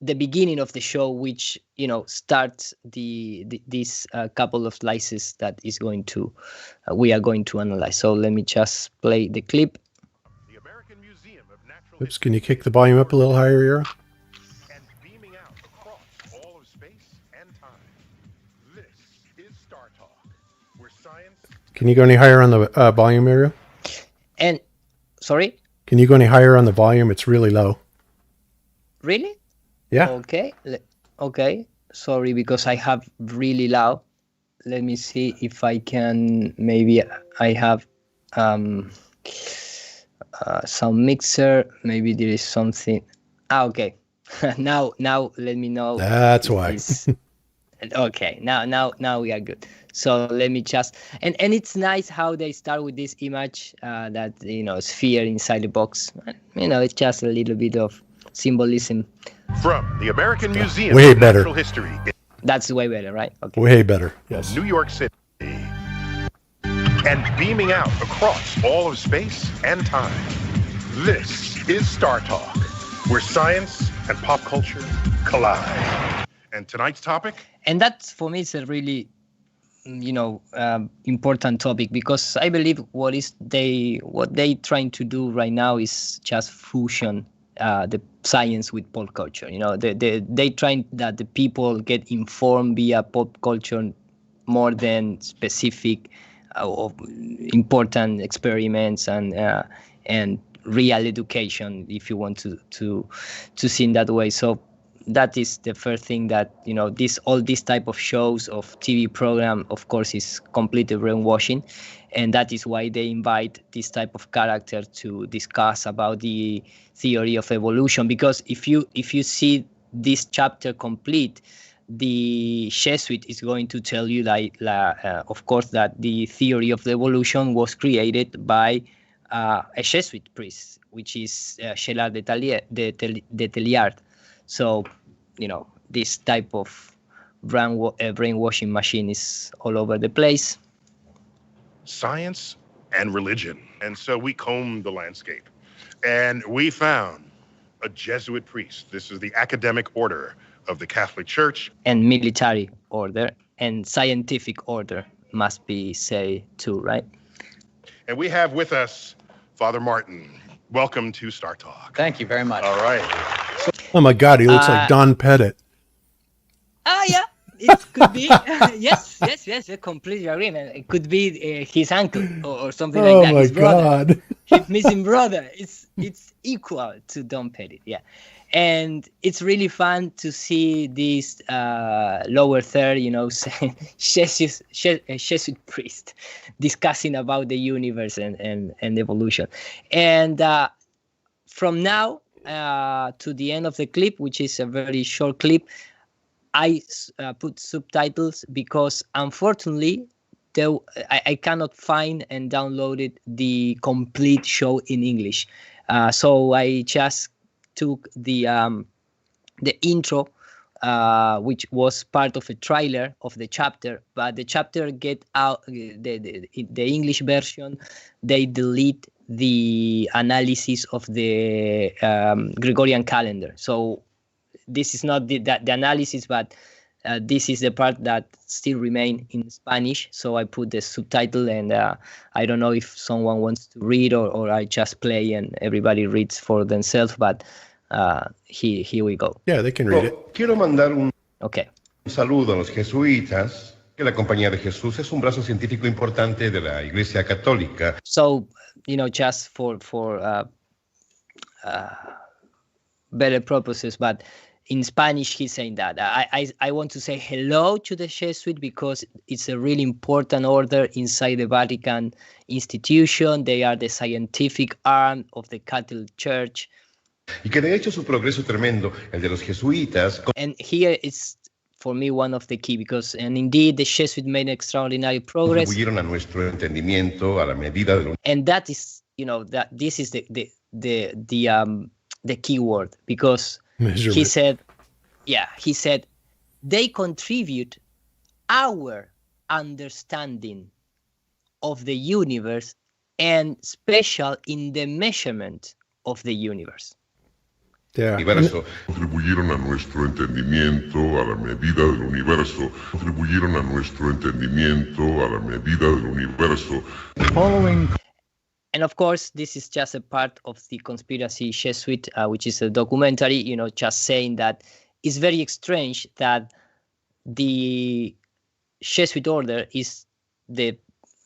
the beginning of the show, which starts this couple of slices that is we are going to analyze. So let me just play the clip. Oops, can you kick the volume up a little higher, Jeran? And beaming out across all of space and time. This is Star Talk, where science. Can you go any higher on the volume area? And sorry? Can you go any higher on the volume? It's really low. Really? Yeah. Okay. Sorry, because I have really loud. Let me see if I can. Maybe I have sound mixer. Maybe there is something. Okay. now let me know. That's why. Okay. Now we are good. So let me just and it's nice how they start with this image that sphere inside the box. It's just a little bit of symbolism. From the American Museum way of better. Natural History. That's way better, right? Okay. Way better. Yes. New York City. And beaming out across all of space and time. This is Star Talk, where science and pop culture collide. And tonight's topic? And that, for me, is a really, important topic, because I believe what they trying to do right now is just fusion the science with pop culture. They trying that the people get informed via pop culture more than specific important experiments and real education, if you want to see in that way. So that is the first thing that all these type of shows of TV program, of course, is completely brainwashing, and that is why they invite this type of character to discuss about the theory of evolution. Because if you see this chapter complete, the Jesuit is going to tell you of course, that the theory of the evolution was created by a Jesuit priest, which is Gerard de Telliard. So, this type of brainwashing machine is all over the place. Science and religion. And so we combed the landscape, and we found a Jesuit priest. This is the academic order of the Catholic Church. And military order and scientific order must be said too, right? And we have with us Father Martin. Welcome to Star Talk. Thank you very much. All right. Oh my God, he looks like Don Pettit. Yeah, it could be. yes, I completely agree. It could be his uncle or something like that. Oh my His brother, God. his missing brother. It's equal to Don Pettit. Yeah. And it's really fun to see this lower third, Jesuit priest discussing about the universe and evolution. And from now to the end of the clip, which is a very short clip, I put subtitles because, unfortunately, I cannot find and downloaded the complete show in English. So I just took the intro, which was part of a trailer of the chapter, but the chapter get out the English version. They delete the analysis of the Gregorian calendar. So this is not the analysis, but this is the part that still remain in Spanish. So I put the subtitle, and I don't know if someone wants to read or I just play and everybody reads for themselves, but here we go. Yeah, they can read it. Quiero mandar un saludo a los jesuitas, que la Compañía de Jesús es un brazo científico importante de la Iglesia Católica. So, just for better purposes. But in Spanish, he's saying that. I want to say hello to the Jesuit because it's a really important order inside the Vatican institution. They are the scientific arm of the Catholic Church. Y que de hecho su progreso tremendo, el de los jesuitas. And here is, for me, one of the key and indeed the Jesuits made extraordinary progress. Contribuyeron a nuestro entendimiento a la medida de lo. And that is, that this is the key word, because he said they contribute our understanding of the universe, and special in the measurement of the universe. Yeah. Contribuyeron a nuestro entendimiento a la medida del universo. Contribuyeron a nuestro entendimiento a la medida del universo. And of course, this is just a part of the Conspiracy Jesuit, which is a documentary, just saying that it's very strange that the Jesuit order is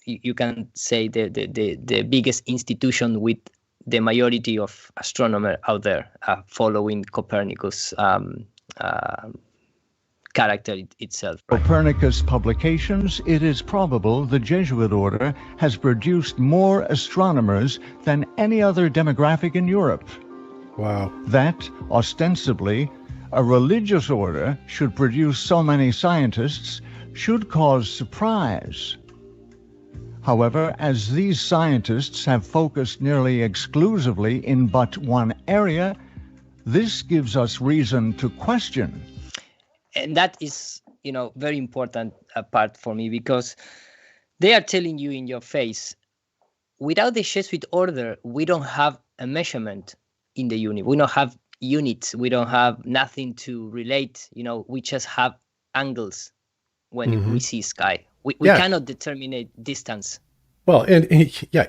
you can say the biggest institution with the majority of astronomers out there following Copernicus character itself. Copernicus publications, it is probable the Jesuit order has produced more astronomers than any other demographic in Europe. Wow. That, ostensibly, a religious order should produce so many scientists should cause surprise. However, as these scientists have focused nearly exclusively in but one area, this gives us reason to question. And that is, very important part for me, because they are telling you in your face, without the Jesuit order, we don't have a measurement in the universe. We don't have units. We don't have nothing to relate. We just have angles when we see sky. We cannot determine distance. Well, and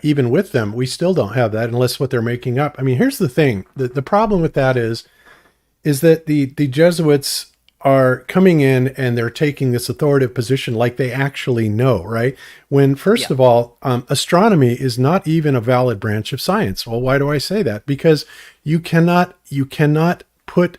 even with them, we still don't have that unless what they're making up. I mean, here's the thing. The problem with that is that the Jesuits are coming in and they're taking this authoritative position like they actually know, right? When, first of all, astronomy is not even a valid branch of science. Well, why do I say that? Because you cannot put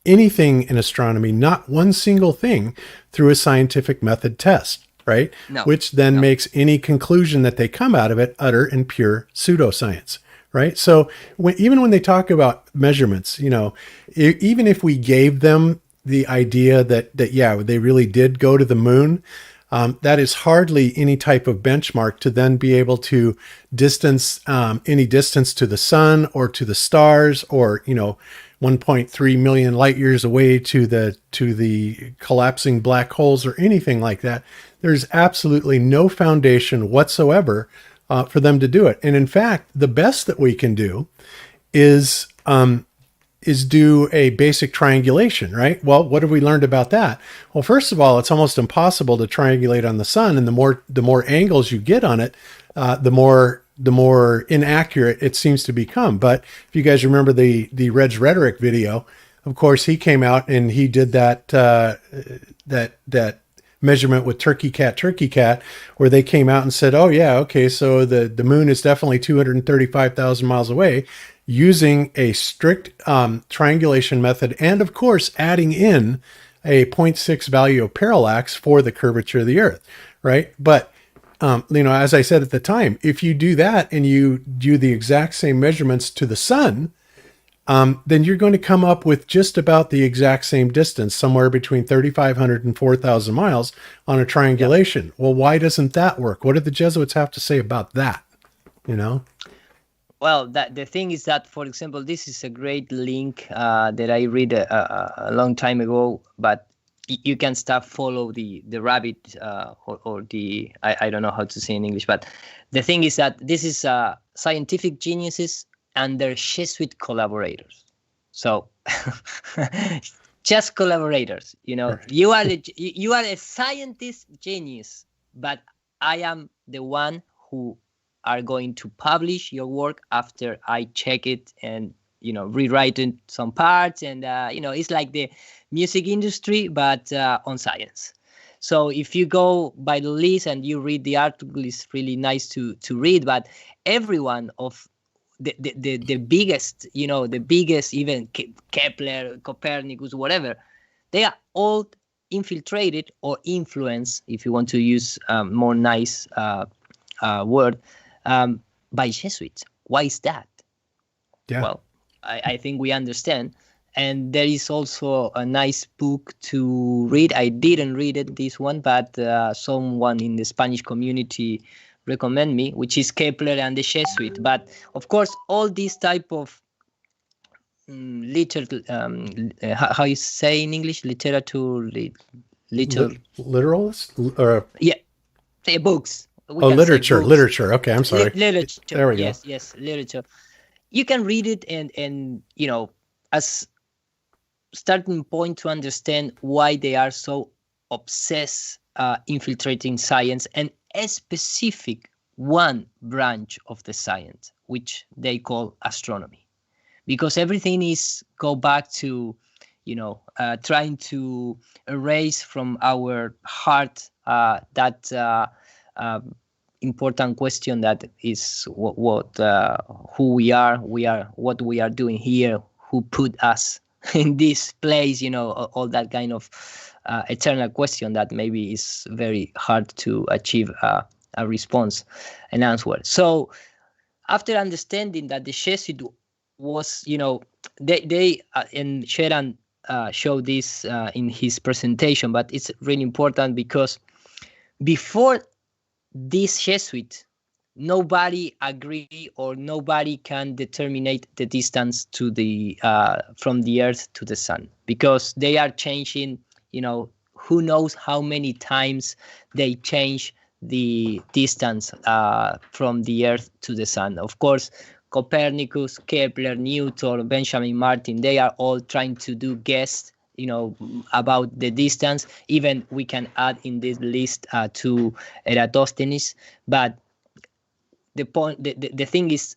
anything in astronomy, not one single thing, through a scientific method test, right? No. Which then makes any conclusion that they come out of it utter and pure pseudoscience, right? So even when they talk about measurements, even if we gave them the idea that they really did go to the moon, that is hardly any type of benchmark to then be able to distance any distance to the sun or to the stars, or 1.3 million light years away to the collapsing black holes or anything like that. There's absolutely no foundation whatsoever for them to do it. And in fact, the best that we can do is do a basic triangulation, right? Well, what have we learned about that? Well, first of all, it's almost impossible to triangulate on the sun, and the more angles you get on it, the more inaccurate it seems to become. But if you guys remember the Reg Rhetoric video, of course, he came out and he did that measurement with Turkey Cat, where they came out and said, oh yeah, okay, so the moon is definitely 235,000 miles away, using a strict triangulation method, and of course adding in a 0.6 value of parallax for the curvature of the Earth, right? But as I said at the time, if you do that and you do the exact same measurements to the sun, then you're going to come up with just about the exact same distance, somewhere between 3,500 and 4,000 miles on a triangulation. Yep. Well, why doesn't that work? What did the Jesuits have to say about that? Well, the thing is that, for example, this is a great link that I read a long time ago, but you can start follow the rabbit or the, I don't know how to say in English, but the thing is that this is scientific geniuses and their Jesuit collaborators. So just collaborators, Right. you are a scientist genius, but I am the one who are going to publish your work after I check it and rewrite it some parts, and it's like the music industry but on science. So if you go by the list and you read the article, it's really nice to read, but every one of the biggest, the biggest, even Kepler, Copernicus, whatever, they are all infiltrated or influenced, if you want to use more nice word, by Jesuits. Why is that? Yeah. Well, I think we understand. And there is also a nice book to read. I didn't read it, this one, but someone in the Spanish community recommend me, which is Kepler and the Jesuit. But of course, all these type of how you say in English, literalist, or books. Literature. Literature. Okay, I'm sorry. Literature. There we go. Yes, literature. You can read it and as starting point to understand why they are so obsessed infiltrating science and a specific one branch of the science, which they call astronomy, because everything is go back to trying to erase from our heart that important question that is who we are what we are doing here, who put us in this place, all that kind of eternal question that maybe is very hard to achieve a response, an answer. So after understanding that the Jesuit was, they and Jeran showed this in his presentation, but it's really important because before this Jesuit, nobody agree or nobody can determine the distance to the from the Earth to the Sun, because they are changing. Who knows how many times they change the distance from the Earth to the Sun. Of course, Copernicus, Kepler, Newton, Benjamin Martin, they are all trying to do guess, about the distance. Even we can add in this list to Eratosthenes. But the point, the thing is,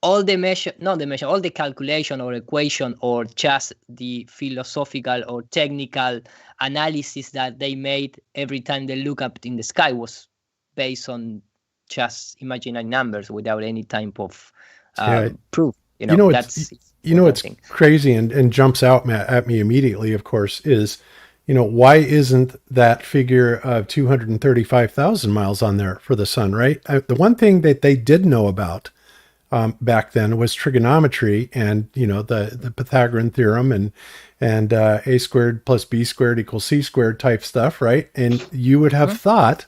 all the calculation or equation or just the philosophical or technical analysis that they made every time they look up in the sky was based on just imaginary numbers without any type of proof. It's crazy and jumps out at me immediately, of course, is, why isn't that figure of 235,000 miles on there for the sun, right? The one thing that they did know about back then was trigonometry and, the Pythagorean theorem and a squared plus b squared equals c squared type stuff, right? And you would have thought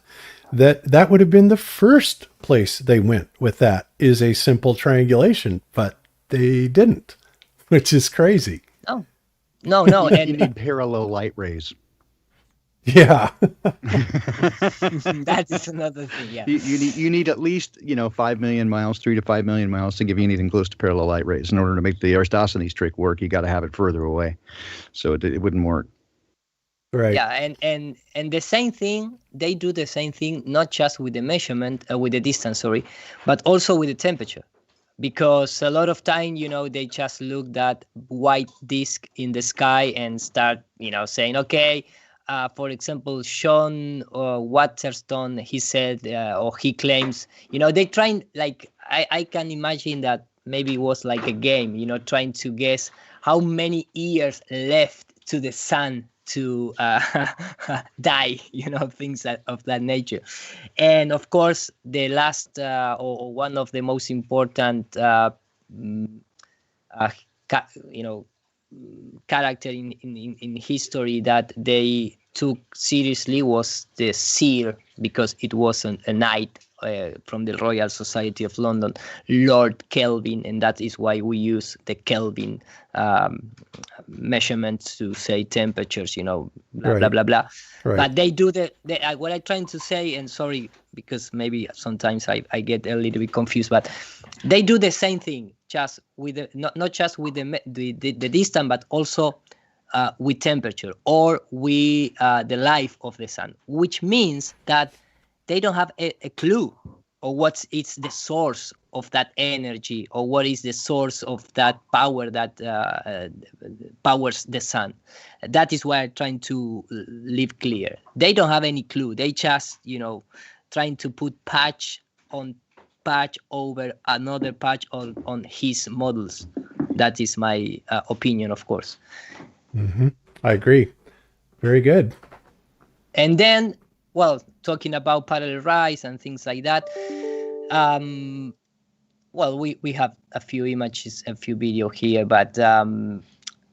that would have been the first place they went with that, is a simple triangulation, but they didn't, which is crazy. No. And you need parallel light rays. Yeah. That is another thing. Yeah. You need at least 5 million miles, 3 to 5 million miles to give you anything close to parallel light rays. In order to make the Eratosthenes trick work, you got to have it further away, so it wouldn't work. Right. Yeah, and the same thing, they do the same thing, not just with the measurement, with the distance, but also with the temperature. Because a lot of time, they just look that white disk in the sky and start, saying, okay, for example, Sean Waterston, he said, or he claims, they trying, like, I can imagine that maybe it was like a game, trying to guess how many years left to the sun to die, things of that nature. And of course, the last or one of the most important character in history that they took seriously was the seer, because it was a knight from the Royal Society of London, Lord Kelvin, and that is why we use the Kelvin measurements to say temperatures, blah, right. blah, blah, blah. Right. But they do what I'm trying to say, and sorry, because maybe sometimes I get a little bit confused, but they do the same thing, just with not just with the distance, but also with temperature or with the life of the sun, which means that they don't have a clue or it's the source of that energy, or what is the source of that power that powers the sun. That is why I'm trying to leave clear. They don't have any clue. They just, trying to put patch on patch over another patch on his models. That is my opinion, of course. I agree. Very good. And then, well, talking about parallel rise and things like that, well, we have a few images, a few video here, but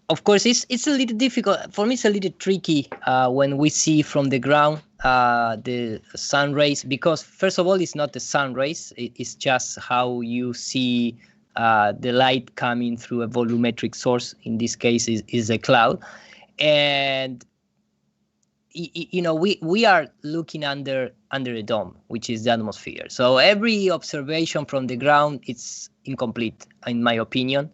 of course, it's a little difficult. For me, it's a little tricky when we see from the ground the sun rays, because first of all, it's not the sun rays. It's just how you see the light coming through a volumetric source. In this case, is a cloud. And you know, we are looking under a dome, which is the atmosphere. So every observation from the ground is incomplete, in my opinion.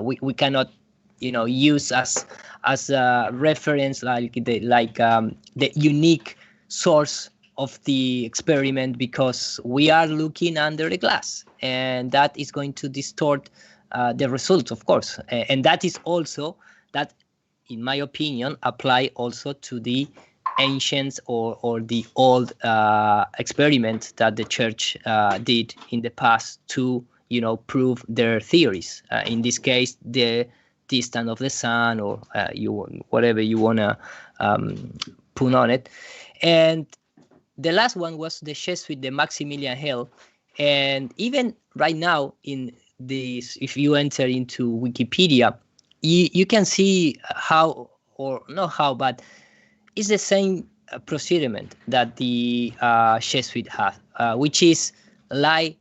We cannot, you know, use as a reference the unique source of the experiment, because we are looking under a glass, and that is going to distort the results, of course. And that is also that, in my opinion, apply also to the ancients or the old experiment that the church did in the past to, you know, prove their theories. In this case, the distance of the sun, or whatever you want to put on it. And the last one was the Jesuit, the Maximilian Hell. And even right now, in this, if you enter into Wikipedia, you can see how, or not how, but it's the same procediment that the Jesuit have, which is lie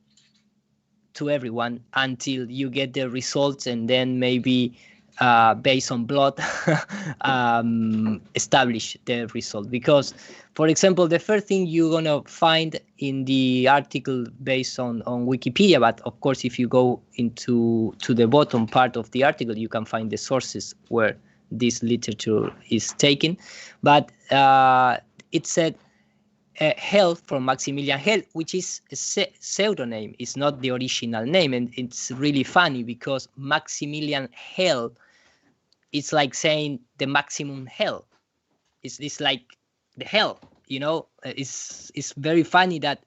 to everyone until you get the results, and then maybe based on blood establish the result. Because, for example, the first thing you're going to find in the article based on Wikipedia, but of course if you go into the bottom part of the article, you can find the sources where this literature is taken. But it said Hell from Maximilian Hell, which is a pseudonym, is not the original name. And it's really funny because Maximilian Hell, it's like saying the maximum hell. It's like the hell, you know. It's very funny that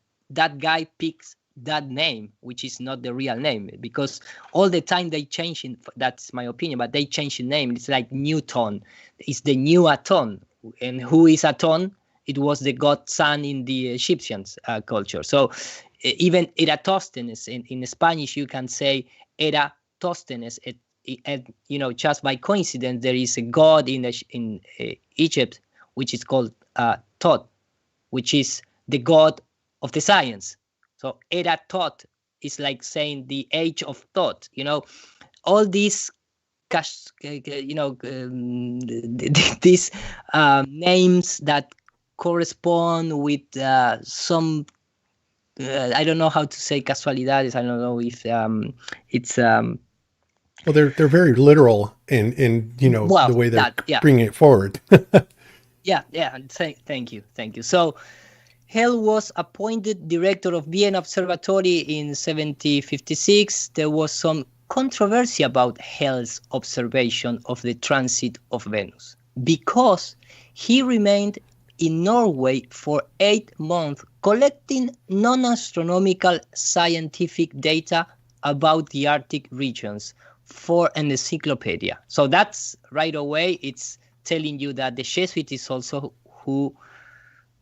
guy picks that name, which is not the real name, because all the time they change in, that's my opinion, but they change the name. It's like Newton. It's the new Aton. And who is Aton? It was the god sun in the Egyptians culture. So even Eratosthenes in Spanish, you can say Eratosthenes. You know, just by coincidence, there is a god in Egypt which is called Thoth, which is the god of the science. So Eratot is like saying the age of thought. You know, all these these names that correspond with some I don't know how to say casualidades. I don't know if it's well, they're very literal in you know, the way they're bringing it forward. Thank you. So Hell was appointed director of Vienna Observatory in 1756. There was some controversy about Hell's observation of the transit of Venus, because he remained in Norway for 8 months collecting non-astronomical scientific data about the Arctic regions for an encyclopedia. So that's right away, it's telling you that the Jesuit is also who,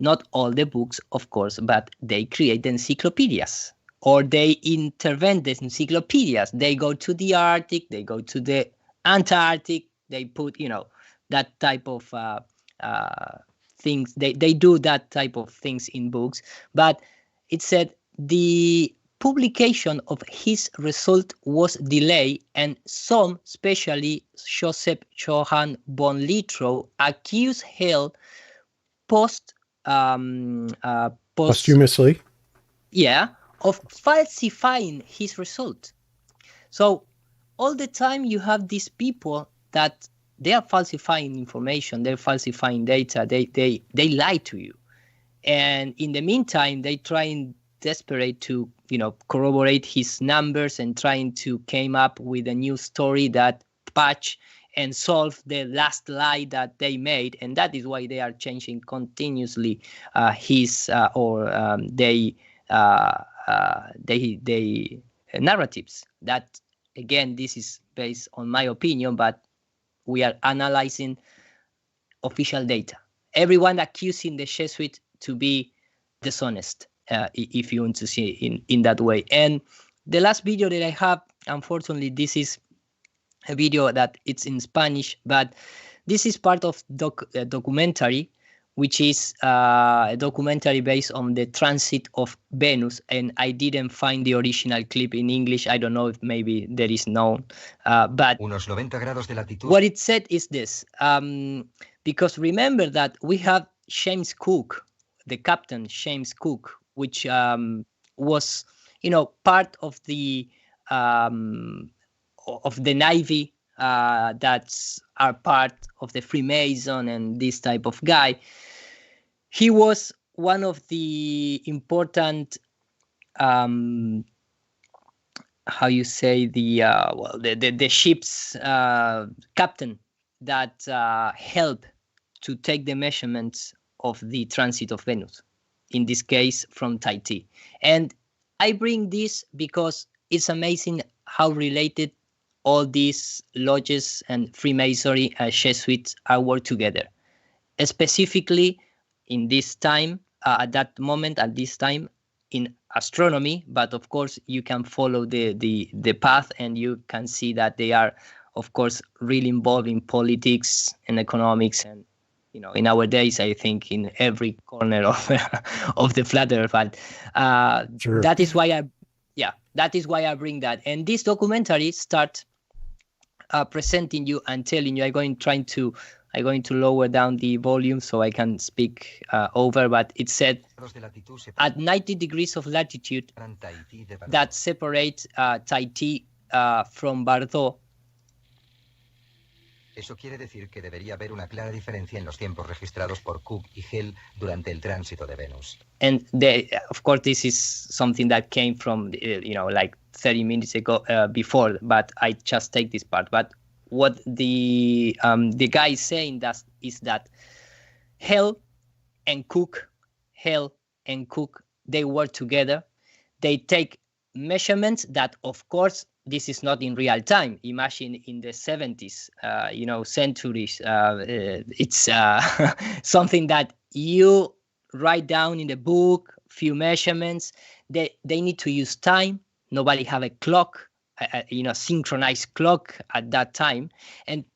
not all the books, of course, but they create the encyclopedias, or they intervene the encyclopedias. They go to the Arctic, they go to the Antarctic, they put, you know, that type of things. They do that type of things in books. But it said the publication of his result was delayed, and some, especially Joseph Johann von Littrow, accused Hell posthumously, of falsifying his result. So all the time you have these people that they are falsifying information, they're falsifying data, they lie to you, and in the meantime they trying desperate to, you know, corroborate his numbers and trying to came up with a new story that patch and solve the last lie that they made. And that is why they are changing continuously they narratives. That again, this is based on my opinion, but we are analyzing official data. Everyone accusing the Jesuits to be dishonest, if you want to see it in that way. And the last video that I have, unfortunately, this is a video that it's in Spanish, but this is part of a documentary, which is a documentary based on the transit of Venus, and I didn't find the original clip in English. I don't know if maybe there is known, but Unos 90 grados de latitud. what it said is this, because remember that we have James Cook, the captain James Cook, which was, part of the Navy, that's are part of the Freemason and this type of guy. He was one of the important, how you say, the ship's captain that helped to take the measurements of the transit of Venus, in this case from Tahiti. And I bring this because it's amazing how related all these lodges and Freemasonry Jesuits are work together, specifically in this time, at this time in astronomy. But of course, you can follow the path, and you can see that they are, of course, really involved in politics and economics, and in our days, I think in every corner of the flat Earth. But Sure. that is why I bring that. And this documentary starts presenting you and telling you. I'm going to lower down the volume so I can speak over. But it said at 90 degrees of latitude that separate Tahiti from Bordeaux. Eso quiere decir que debería haber una clara diferencia en los tiempos registrados por Cook y Hell durante el tránsito de Venus. And of course, this is something that came from, like 30 minutes ago before, but I just take this part. But what the guy is saying is that Hell and Cook, they work together. They take measurements that, of course, this is not in real time. Imagine in the 70s, centuries. It's something that you write down in the book, few measurements. They need to use time. Nobody have a clock, synchronized clock at that time. And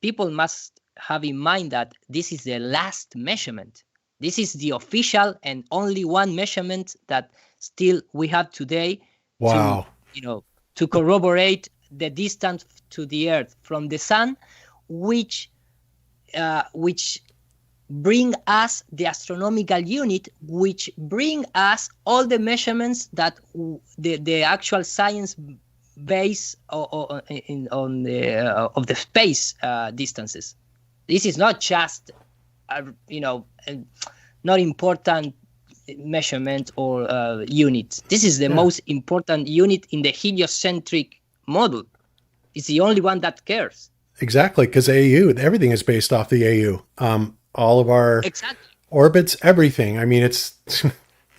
people must have in mind that this is the last measurement. This is the official and only one measurement that still we have today. Wow. To corroborate the distance to the Earth from the Sun, which bring us the astronomical unit, which bring us all the measurements that the actual science base of the space distances. This is not just not important measurement or unit. This is the most important unit in the heliocentric model. It's the only one that cares. Exactly, because AU, everything is based off the AU. All of our orbits, everything. I mean, it's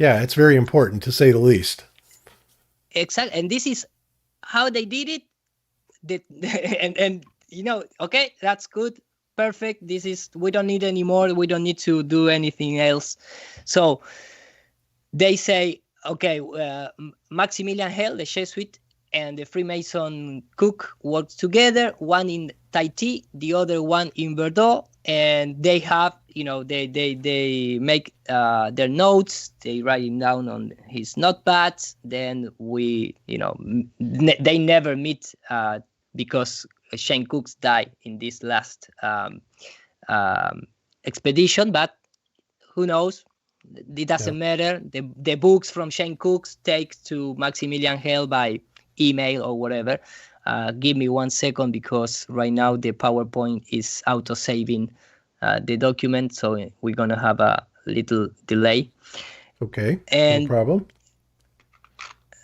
it's very important, to say the least. Exactly, and this is how they did it. Okay, that's good, perfect. We don't need any more. We don't need to do anything else. So they say, okay, Maximilian Hell, the Jesuit, and the Freemason Cook work together, one in Tahiti, the other one in Bordeaux, and they have, they make their notes, they write them down on his notepads. Then they never meet because Shane Cooks died in this last expedition, but who knows? It doesn't matter. The books from Shane Cooks take to Maximilian Hell by email or whatever. Give me 1 second, because right now the PowerPoint is auto-saving the document, so we're going to have a little delay. Okay, and no problem.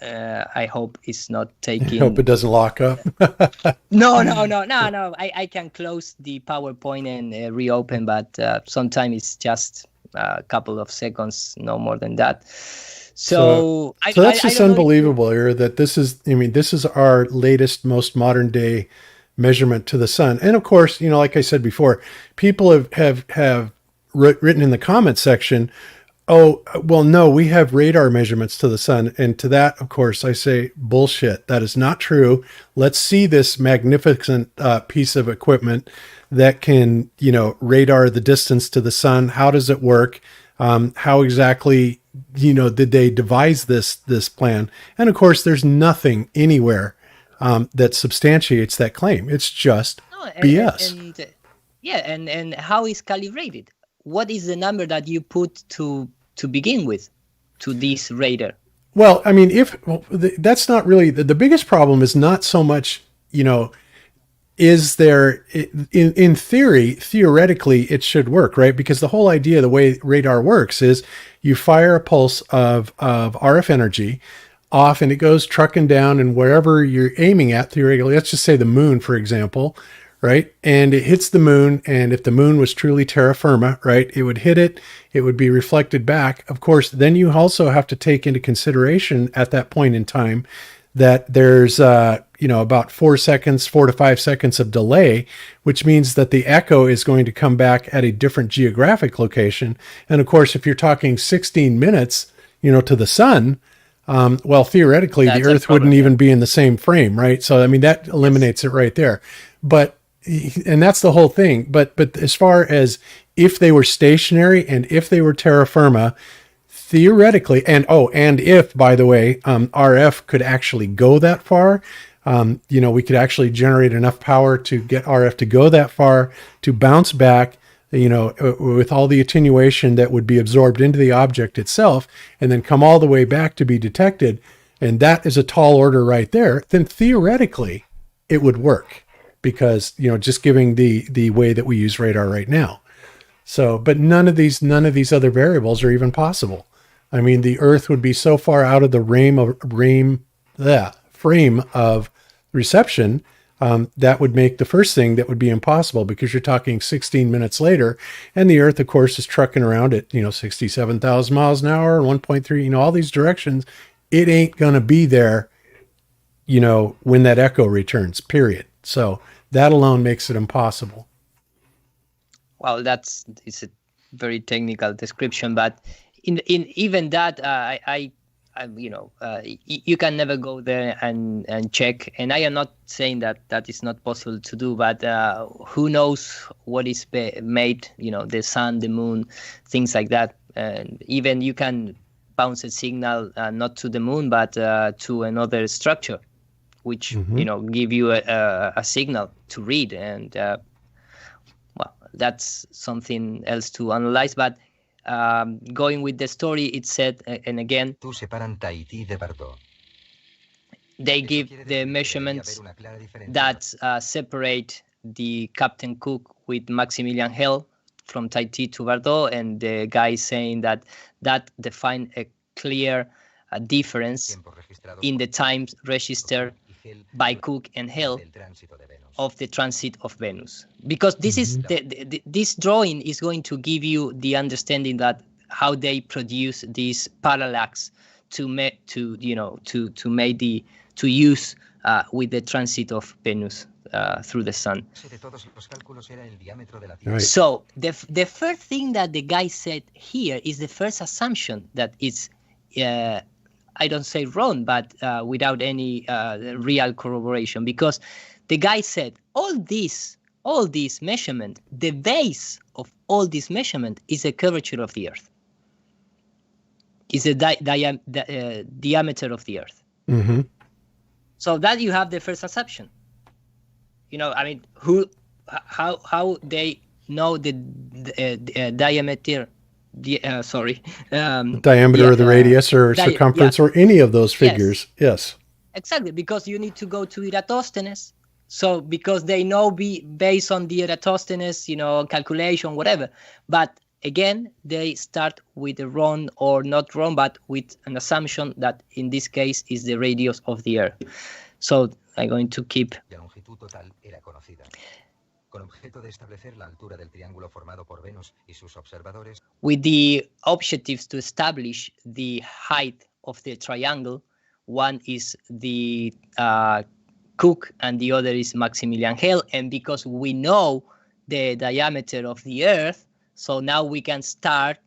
I hope it's not taking... I hope it doesn't lock up. No. I can close the PowerPoint and reopen, but sometimes it's just a couple of seconds, no more than that. So that's just I don't know unbelievable, Ira, that this is our latest, most modern day measurement to the sun. And of course, like I said before, people have written in the comment section, oh, well, no, we have radar measurements to the sun. And to that, of course, I say bullshit. That is not true. Let's see this magnificent piece of equipment that can, radar the distance to the sun. How does it work? How exactly, did they devise this plan? And of course, there's nothing anywhere that substantiates that claim. It's just BS. And how is calibrated? What is the number that you put to begin with to this radar? Well, I mean, that's not really the biggest problem. Is not so much, is there in theory, theoretically, it should work, right? Because the whole idea, the way radar works, is you fire a pulse of RF energy off, and it goes trucking down, and wherever you're aiming at, theoretically, let's just say the moon, for example, right? And it hits the moon, and if the moon was truly terra firma, right, it would hit it, it would be reflected back. Of course, then you also have to take into consideration at that point in time that there's about 4 to 5 seconds of delay, which means that the echo is going to come back at a different geographic location. And of course, if you're talking 16 minutes, to the sun, well, theoretically, the Earth wouldn't even be in the same frame, right? So, I mean, that eliminates it right there. And that's the whole thing. But as far as if they were stationary and if they were terra firma, theoretically, and if, by the way, RF could actually go that far, we could actually generate enough power to get RF to go that far, to bounce back, with all the attenuation that would be absorbed into the object itself, and then come all the way back to be detected. And that is a tall order right there. Then theoretically, it would work, because, just giving the way that we use radar right now. So, but none of these other variables are even possible. I mean, the Earth would be so far out of the frame of reception, that would make the first thing that would be impossible, because you're talking 16 minutes later, and the Earth, of course, is trucking around at 67,000 miles an hour and 1.3, all these directions. It ain't gonna be there, when that echo returns. Period. So that alone makes it impossible. Well, it's a very technical description, but in even that, you can never go there and check. And I am not saying that is not possible to do, but who knows what is made? The sun, the moon, things like that. And even you can bounce a signal not to the moon, but to another structure, which give you a signal to read. And that's something else to analyze. But going with the story, it said, and again, they give the measurements that separate the Captain Cook with Maximilian Hell from Tahiti to Bordeaux, and the guy saying that defined a clear difference in the times registered by Cook and Hell of the transit of Venus, because this is this drawing is going to give you the understanding that how they produce these parallax to use with the transit of Venus through the sun. Right. So the first thing that the guy said here is the first assumption that it's I don't say wrong, but without any real corroboration, because the guy said all this measurement, the base of all this measurement is the curvature of the Earth, is the diameter of the Earth. Mm-hmm. So that you have the first assumption. I mean, how they know the diameter. Diameter of the radius or circumference or any of those figures. Yes. Exactly, because you need to go to Eratosthenes. So because they know based on the Eratosthenes, calculation, whatever. But again, they start with the wrong or not wrong, but with an assumption that in this case is the radius of the Earth. So I'm going to keep. con objeto de establecer la altura del triángulo formado por Venus y sus observadores. With the objectives to establish the height of the triangle, one is the Cook and the other is Maximilian Hale, and because we know the diameter of the Earth, so now we can start,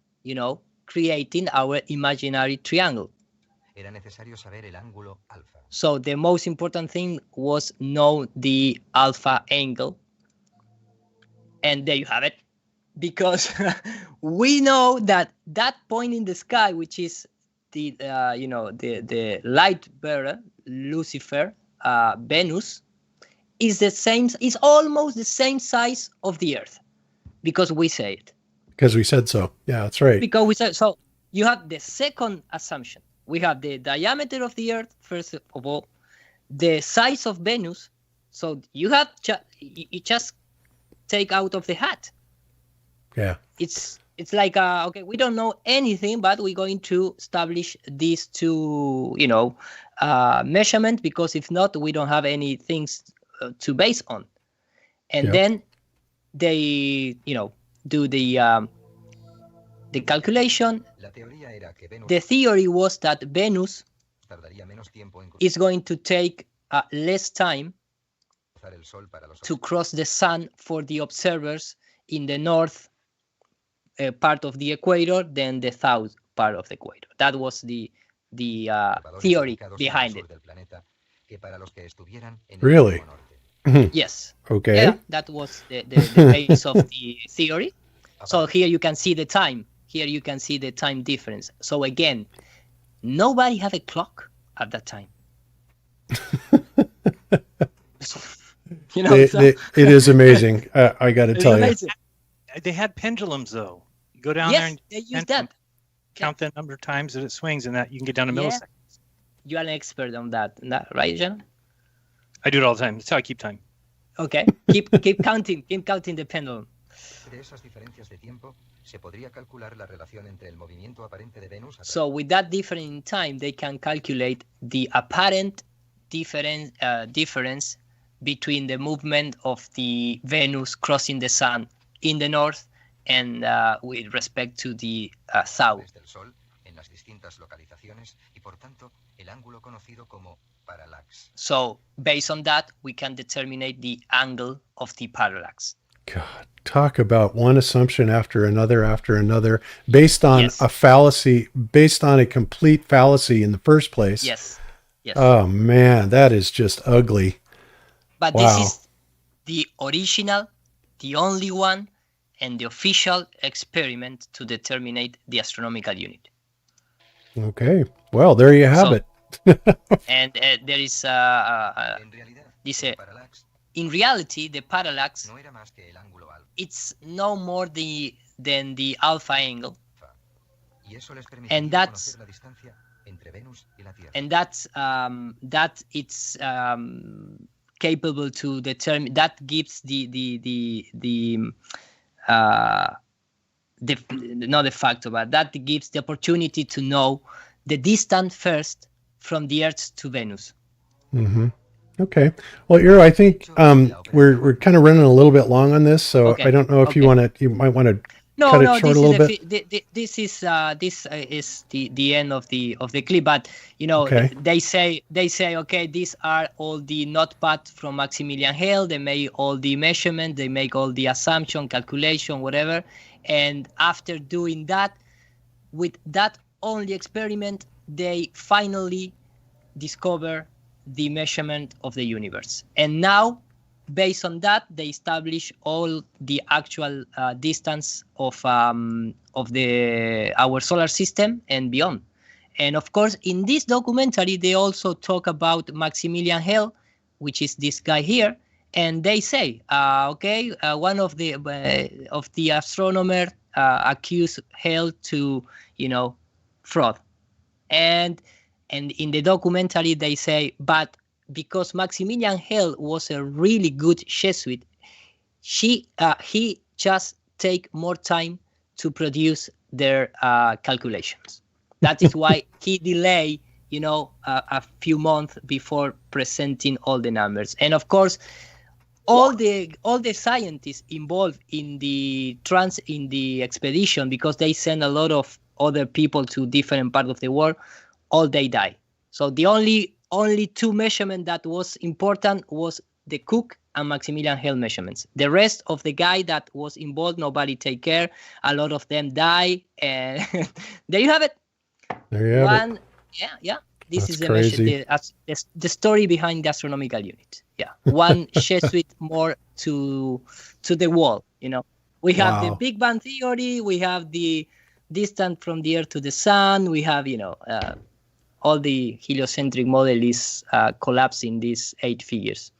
creating our imaginary triangle. Era necesario saber el ángulo alfa. So the most important thing was know the alpha angle, and there you have it. Because we know that point in the sky, which is the light bearer, Lucifer, Venus, is almost the same size of the Earth, because we say it. Because we said so. Yeah, that's right. Because we said so. You have the second assumption. We have the diameter of the Earth, first of all, the size of Venus. So you have you just take out of the hat. Yeah. It's like okay, we don't know anything, but we're going to establish these two, measurement, because if not, we don't have any things to base on. And then they, do the calculation. The theory was that Venus is going to take less time to cross the sun for the observers in the north part of the equator than the south part of the equator. That was the theory behind it. Really? Yes. Okay. Yeah, that was the base of the theory. So here you can see the time. Here you can see the time difference. So again, nobody had a clock at that time. It is amazing. I got to tell you. They had pendulums, though. You go down there and they use that. Count the number of times that it swings, and that you can get down to milliseconds. You are an expert on that, right, Jeran? I do it all the time. That's how I keep time. Okay, keep counting. Keep counting the pendulum. So with that difference in time, they can calculate the apparent difference between the movement of the Venus crossing the sun in the north and with respect to the south. So based on that, we can determine the angle of the parallax. God, talk about one assumption after another, based on a fallacy, based on a complete fallacy in the first place. Yes. Oh man, that is just ugly. But this is the original, the only one, and the official experiment to determine the astronomical unit. Okay, well, there you have it. And there is this. In reality, the parallax, it's no more than the alpha angle, and that's it's capable to determine. That gives not the factor, but that gives the opportunity to know the distance first from the Earth to Venus. Mm-hmm. Okay. Well, I think we're kind of running a little bit long on this, so I don't know if you might want to cut it short a little bit. This is the end of the clip, but they say okay, these are all the notepad from Maximilian Hale. They make all the measurement, they make all the assumption, calculation, whatever, and after doing that, with that only experiment, they finally discover the measurement of the universe. And now, based on that, they establish all the actual distance of our solar system and beyond. And of course, in this documentary, they also talk about Maximilian Hale, which is this guy here, and they say, one of the astronomer accused Hale to, fraud, and in the documentary they say, but because Maximilian Hale was a really good Jesuit, he just take more time to produce their calculations. That is why he delay, a few months before presenting all the numbers. And of course, all the scientists involved in the expedition, because they send a lot of other people to different parts of the world, all they die. So the only two measurements that was important was the Cook and Maximilian Hale measurements. The rest of the guy that was involved, nobody take care. A lot of them die, and there you have it. There you have it. Yeah. This That's is crazy. the story behind the astronomical unit. Yeah, one Jesuit more to the wall. We have the Big Bang theory. We have the distance from the Earth to the Sun. We have all the heliocentric model is collapsing these 8 figures,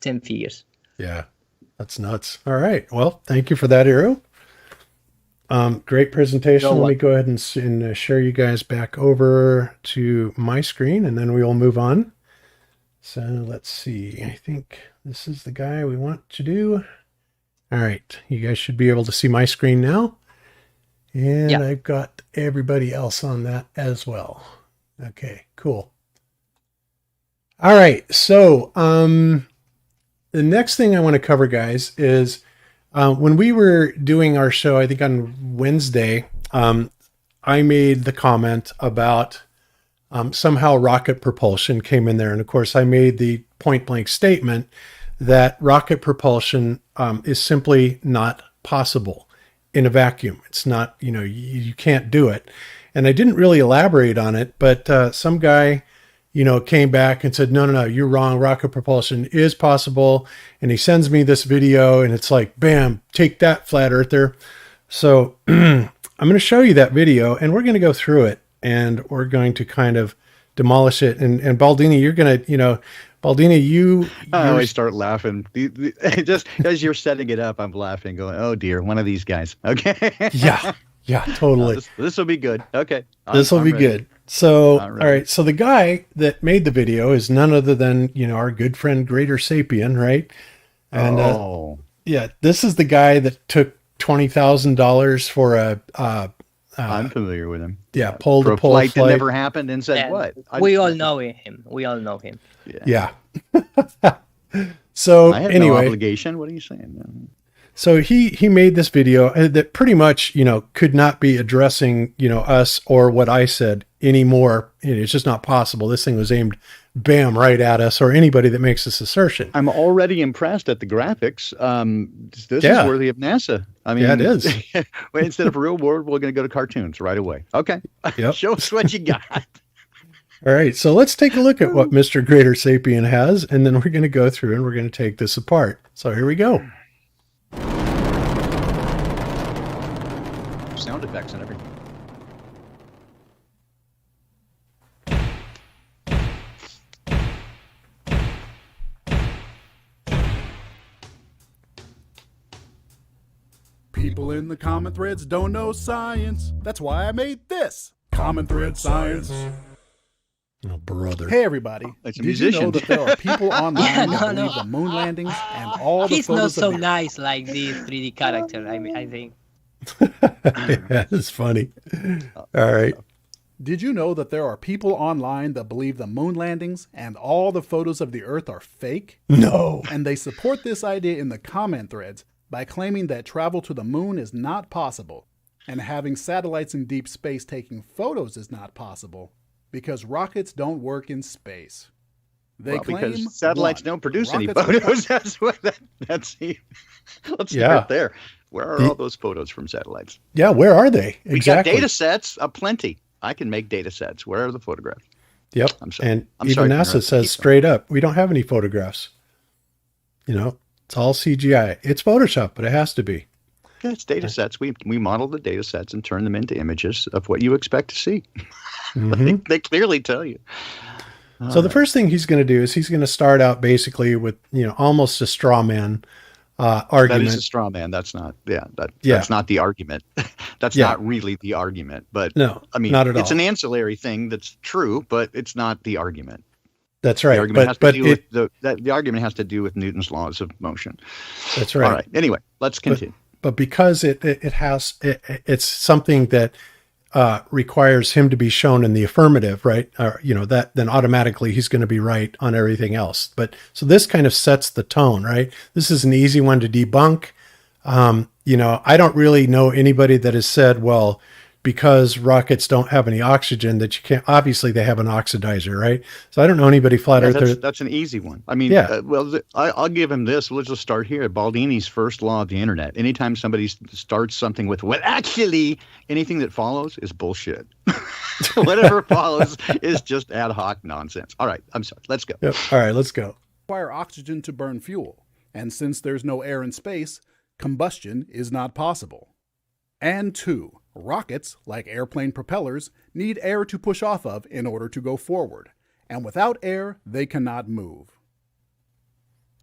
10 figures. Yeah, that's nuts. All right. Well, thank you for that, Hiro. Great presentation. Let me go ahead and share you guys back over to my screen, and then we will move on. So let's see. I think this is the guy we want to do. All right. You guys should be able to see my screen now. And I've got everybody else on that as well. Okay, cool. All right. So the next thing I want to cover, guys, is when we were doing our show, I think on Wednesday, I made the comment about somehow rocket propulsion came in there. And of course, I made the point blank statement that rocket propulsion is simply not possible in a vacuum. It's not, you can't do it. And I didn't really elaborate on it, but some guy, came back and said, no, you're wrong. Rocket propulsion is possible. And he sends me this video and it's like, bam, take that, flat earther. So I'm going to show you that video and we're going to go through it and we're going to kind of demolish it. And Baldini, you're going to, Baldini, I always start laughing. Just as you're setting it up, I'm laughing, going, oh dear, one of these guys. Okay. Yeah, totally. This will be good. Okay. This will be good. So, all right. So the guy that made the video is none other than, our good friend, Greater Sapien, right? And this is the guy that took $20,000 for I'm familiar with him. Yeah, pole-to-pole flight that never happened and said what? We all know him. Yeah. So I have anyway, no obligation. What are you saying? So he made this video that pretty much, could not be addressing, us or what I said anymore. It's just not possible. This thing was aimed, bam, right at us or anybody that makes this assertion. I'm already impressed at the graphics. This is worthy of NASA. I mean, it is. Instead of real world, we're going to go to cartoons right away. Okay. Yep. Show us what you got. All right. So let's take a look at what Mr. Greater Sapien has, and then we're going to go through and we're going to take this apart. So here we go. Sound effects and everything. People in the common threads don't know science. That's why I made this Common Thread Science. Oh, brother. Hey, everybody. Did you know that there are people online that believe the moon landings and all the He's not photos so of nice like this 3D character, I think. Yeah, it's funny. All right. Did you know that there are people online that believe the moon landings and all the photos of the Earth are fake? No. And they support this idea in the comment threads by claiming that travel to the moon is not possible and having satellites in deep space taking photos is not possible because rockets don't work in space. They claim because satellites don't produce any rockets photos. That's what that's. Let's start there. Where are all those photos from satellites? Yeah, where are they? We got data sets, plenty. I can make data sets. Where are the photographs? Yep. I'm sorry. And I'm even sorry NASA says straight up, we don't have any photographs. It's all CGI. It's Photoshop, but it has to be. Yeah, it's data sets. We model the data sets and turn them into images of what you expect to see. Mm-hmm. They clearly tell you. So the first thing he's going to do is he's going to start out basically with, almost a straw man argument. That is a straw man. That's not, that's not the argument. That's not really the argument. But no, I mean, not at it's all. an ancillary thing that's true, but it's not the argument. That's right. The argument has to do with the argument has to do with Newton's laws of motion. That's right. All right. Anyway, let's continue. But because it's something that requires him to be shown in the affirmative, right? That then automatically he's going to be right on everything else. But so this kind of sets the tone, right? This is an easy one to debunk. I don't really know anybody that has said, well, because rockets don't have any oxygen, that you can't. Obviously, they have an oxidizer, right? So I don't know anybody flat earth. That's an easy one. I mean, yeah. I'll give him this. Let's just start here. Baldini's first law of the internet. Anytime somebody starts something with, well, actually, anything that follows is bullshit. Whatever follows is just ad hoc nonsense. All right, I'm sorry. Let's go. Yep. All right, let's go. Require oxygen to burn fuel, and since there's no air in space, combustion is not possible. And 2. Rockets, like airplane propellers, need air to push off of in order to go forward, and without air, they cannot move.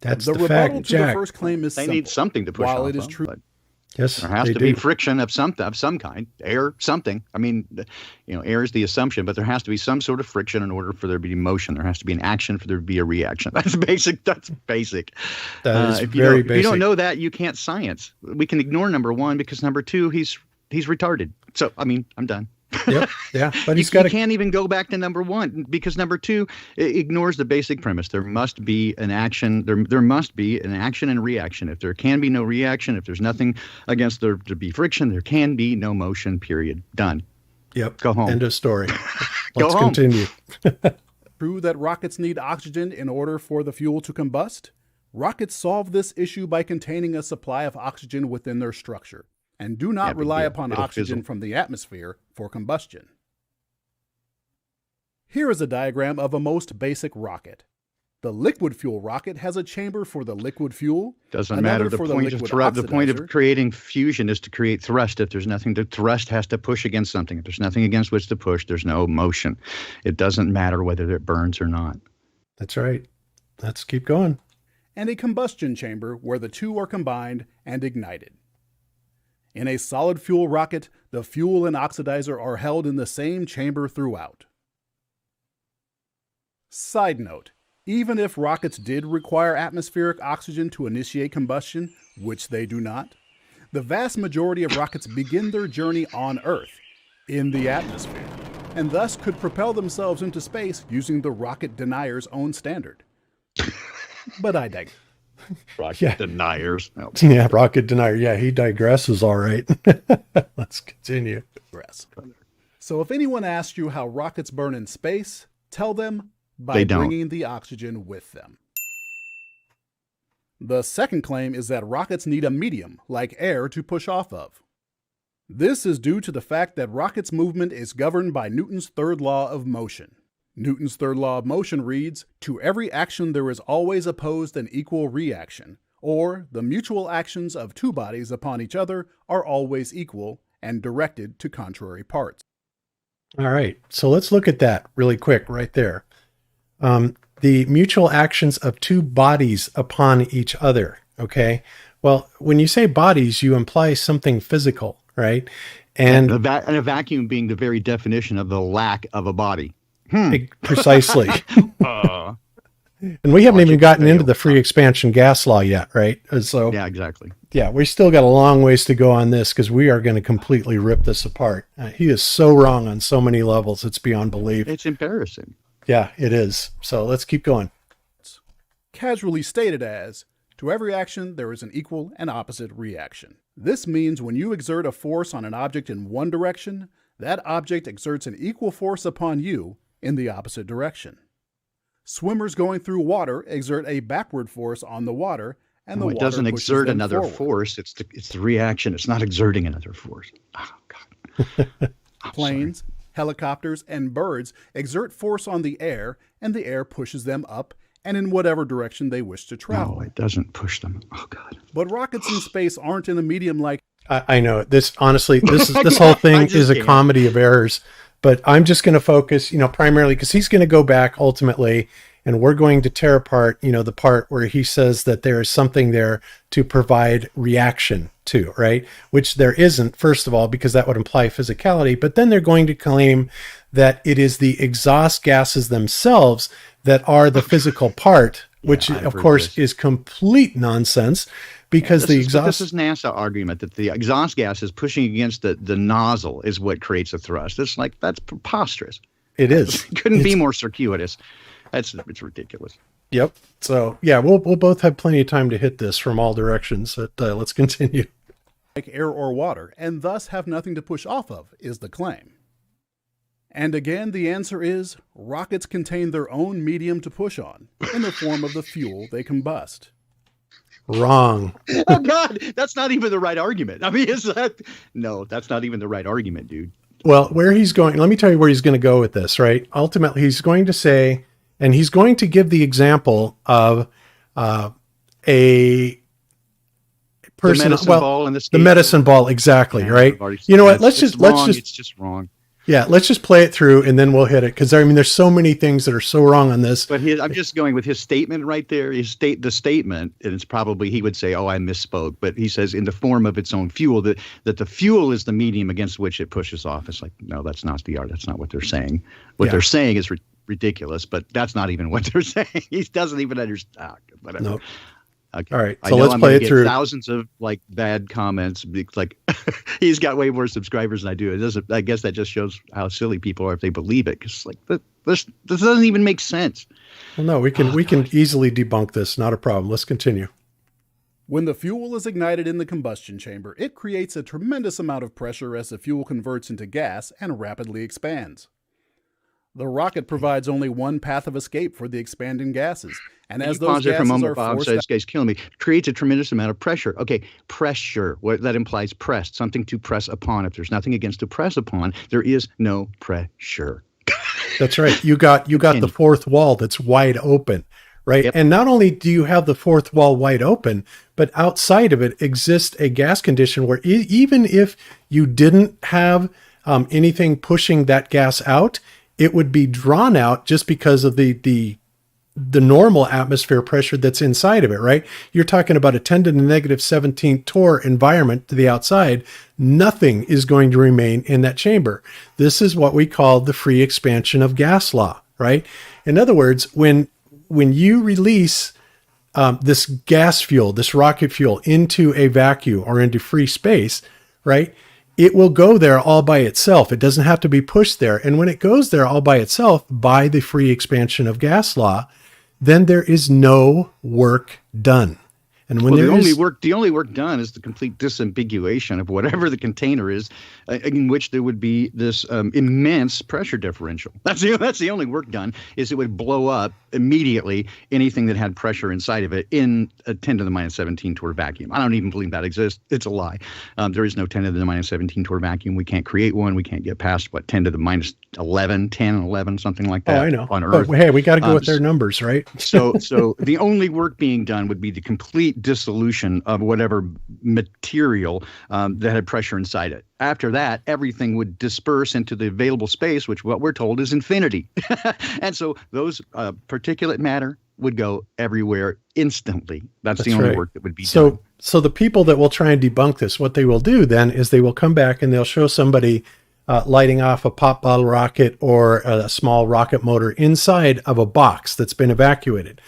That's the the rebuttal fact, to Jack. the first claim is They simple. need something to push While off it is of, true, but yes, there has they to be do. friction of some kind, air, something. I mean, air is the assumption, but there has to be some sort of friction in order for there to be motion. There has to be an action for there to be a reaction. That's basic. That is if you basic. If you don't know that, you can't science. We can ignore number 1 because number 2, he's retarded. So, I mean, I'm done. Yep. Yeah. But you can't even go back to number 1 because number 2 ignores the basic premise. There must be an action. There must be an action and reaction. If there can be no reaction, if there's nothing against there to be friction, there can be no motion, period. Done. Yep. Go home. End of story. Go Let's home. continue. True that rockets need oxygen in order for the fuel to combust? Rockets solve this issue by containing a supply of oxygen within their structure, and do not rely upon oxygen from the atmosphere for combustion. Here is a diagram of a most basic rocket. The liquid fuel rocket has a chamber for the liquid fuel. Doesn't another matter. The for point of liquid the point of oxidizer. creating fusion is to create thrust. If there's nothing to thrust, has to push against something. If there's nothing against which to push, there's no motion. It doesn't matter whether it burns or not. That's right. Let's keep going. And a combustion chamber where the two are combined and ignited. In a solid fuel rocket, the fuel and oxidizer are held in the same chamber throughout. Side note, even if rockets did require atmospheric oxygen to initiate combustion, which they do not, the vast majority of rockets begin their journey on Earth, in the atmosphere, and thus could propel themselves into space using the rocket denier's own standard. But I digress. Rocket deniers. No. Yeah, rocket denier. Yeah, he digresses all right. Let's continue. So if anyone asks you how rockets burn in space, tell them by They don't. bringing the oxygen with them. The second claim is that rockets need a medium, like air, to push off of. This is due to the fact that rockets' movement is governed by Newton's third law of motion. Newton's third law of motion reads, "To every action there is always opposed an equal reaction," or the mutual actions of two bodies upon each other are always equal and directed to contrary parts. All right. So let's look at that really quick right there. The mutual actions of two bodies upon each other. Okay. Well, when you say bodies, you imply something physical, right? And a vacuum being the very definition of the lack of a body. Precisely. And we haven't even gotten into the free expansion gas law yet, right? So yeah, exactly. Yeah, we still got a long ways to go on this because we are going to completely rip this apart. He is so wrong on so many levels. It's beyond belief. It's embarrassing. Yeah, it is. So let's keep going. Casually stated as, to every action there is an equal and opposite reaction. This means when you exert a force on an object in one direction, that object exerts an equal force upon you in the opposite direction. Swimmers going through water exert a backward force on the water, and the No, it water doesn't pushes exert them another forward. force. It's the reaction. It's not exerting another force. Oh, God. Planes, helicopters, and birds exert force on the air, and the air pushes them up and in whatever direction they wish to travel. No, it doesn't push them. Oh, God. But rockets in space aren't in a medium like... I know this. Honestly, this whole thing is a comedy of errors. But I'm just going to focus, primarily because he's going to go back ultimately, and we're going to tear apart, the part where he says that there is something there to provide reaction to, right? Which there isn't, first of all, because that would imply physicality. But then they're going to claim that it is the exhaust gases themselves that are the physical part, which of course is complete nonsense. because the exhaust. This is NASA argument that the exhaust gas is pushing against the nozzle is what creates a thrust. It's like, that's preposterous. It is. It couldn't be more circuitous. It's ridiculous. Yep. So yeah, we'll both have plenty of time to hit this from all directions. But let's continue. Like air or water, and thus have nothing to push off of, is the claim. And again, the answer is rockets contain their own medium to push on, in the form of the fuel they combust. Wrong. Oh God, that's not even the right argument. I mean, no, that's not even the right argument, dude. Well, where he's going, let me tell you where he's going to go with this, right? Ultimately, he's going to say, and he's going to give the example of a person, the medicine ball and the medicine ball, exactly, right? You know what? Let's just it's just wrong. Yeah, let's just play it through and then we'll hit it, because I mean, there's so many things that are so wrong on this. But I'm just going with his statement right there. The statement, and it's probably, he would say, "Oh, I misspoke," but he says in the form of its own fuel, that the fuel is the medium against which it pushes off. It's like, no, that's not the art. That's not what they're saying. What they're saying is ridiculous, but that's not even what they're saying. He doesn't even understand. Whatever. Nope. Okay. All right, so let's play it through. Thousands of like bad comments. Like he's got way more subscribers than I do. It doesn't. I guess that just shows how silly people are if they believe it. Because like this doesn't even make sense. Well, no, we can easily debunk this. Not a problem. Let's continue. When the fuel is ignited in the combustion chamber, it creates a tremendous amount of pressure as the fuel converts into gas and rapidly expands. The rocket provides only one path of escape for the expanding gases, and as those gases are forced out, guy's killing me. Creates a tremendous amount of pressure. Okay, pressure. What that implies, pressed, something to press upon. If there's nothing against to press upon, there is no pressure. That's right. You got the fourth wall that's wide open, right? Yep. And not only do you have the fourth wall wide open, but outside of it exists a gas condition where even if you didn't have anything pushing that gas out, it would be drawn out just because of the normal atmosphere pressure that's inside of it, right? You're talking about a 10 to the negative 17 torr environment to the outside. Nothing is going to remain in that chamber. This is what we call the free expansion of gas law, right? In other words, when you release this gas fuel, this rocket fuel into a vacuum or into free space, right? It will go there all by itself. It doesn't have to be pushed there. And when it goes there all by itself by the free expansion of gas law, then there is no work done. And when the only work done is the complete disambiguation of whatever the container is, in which there would be this immense pressure differential. That's the only work done. Is it would blow up immediately anything that had pressure inside of it in a 10 to the minus 17 torr vacuum. I don't even believe that exists. It's a lie. There is no 10 to the minus 17 torr vacuum. We can't create one. We can't get past 10 to the minus 11, 10, 11, something like that. Oh, I know. On Earth. But, hey, we got to go with their numbers, right? so the only work being done would be the complete dissolution of whatever material that had pressure inside it. After that, everything would disperse into the available space, which what we're told is infinity. And so those particulate matter would go everywhere instantly. That's the only right. work that would be done. So the people that will try and debunk this, what they will do then is they will come back and they'll show somebody lighting off a pop bottle rocket or a small rocket motor inside of a box that's been evacuated.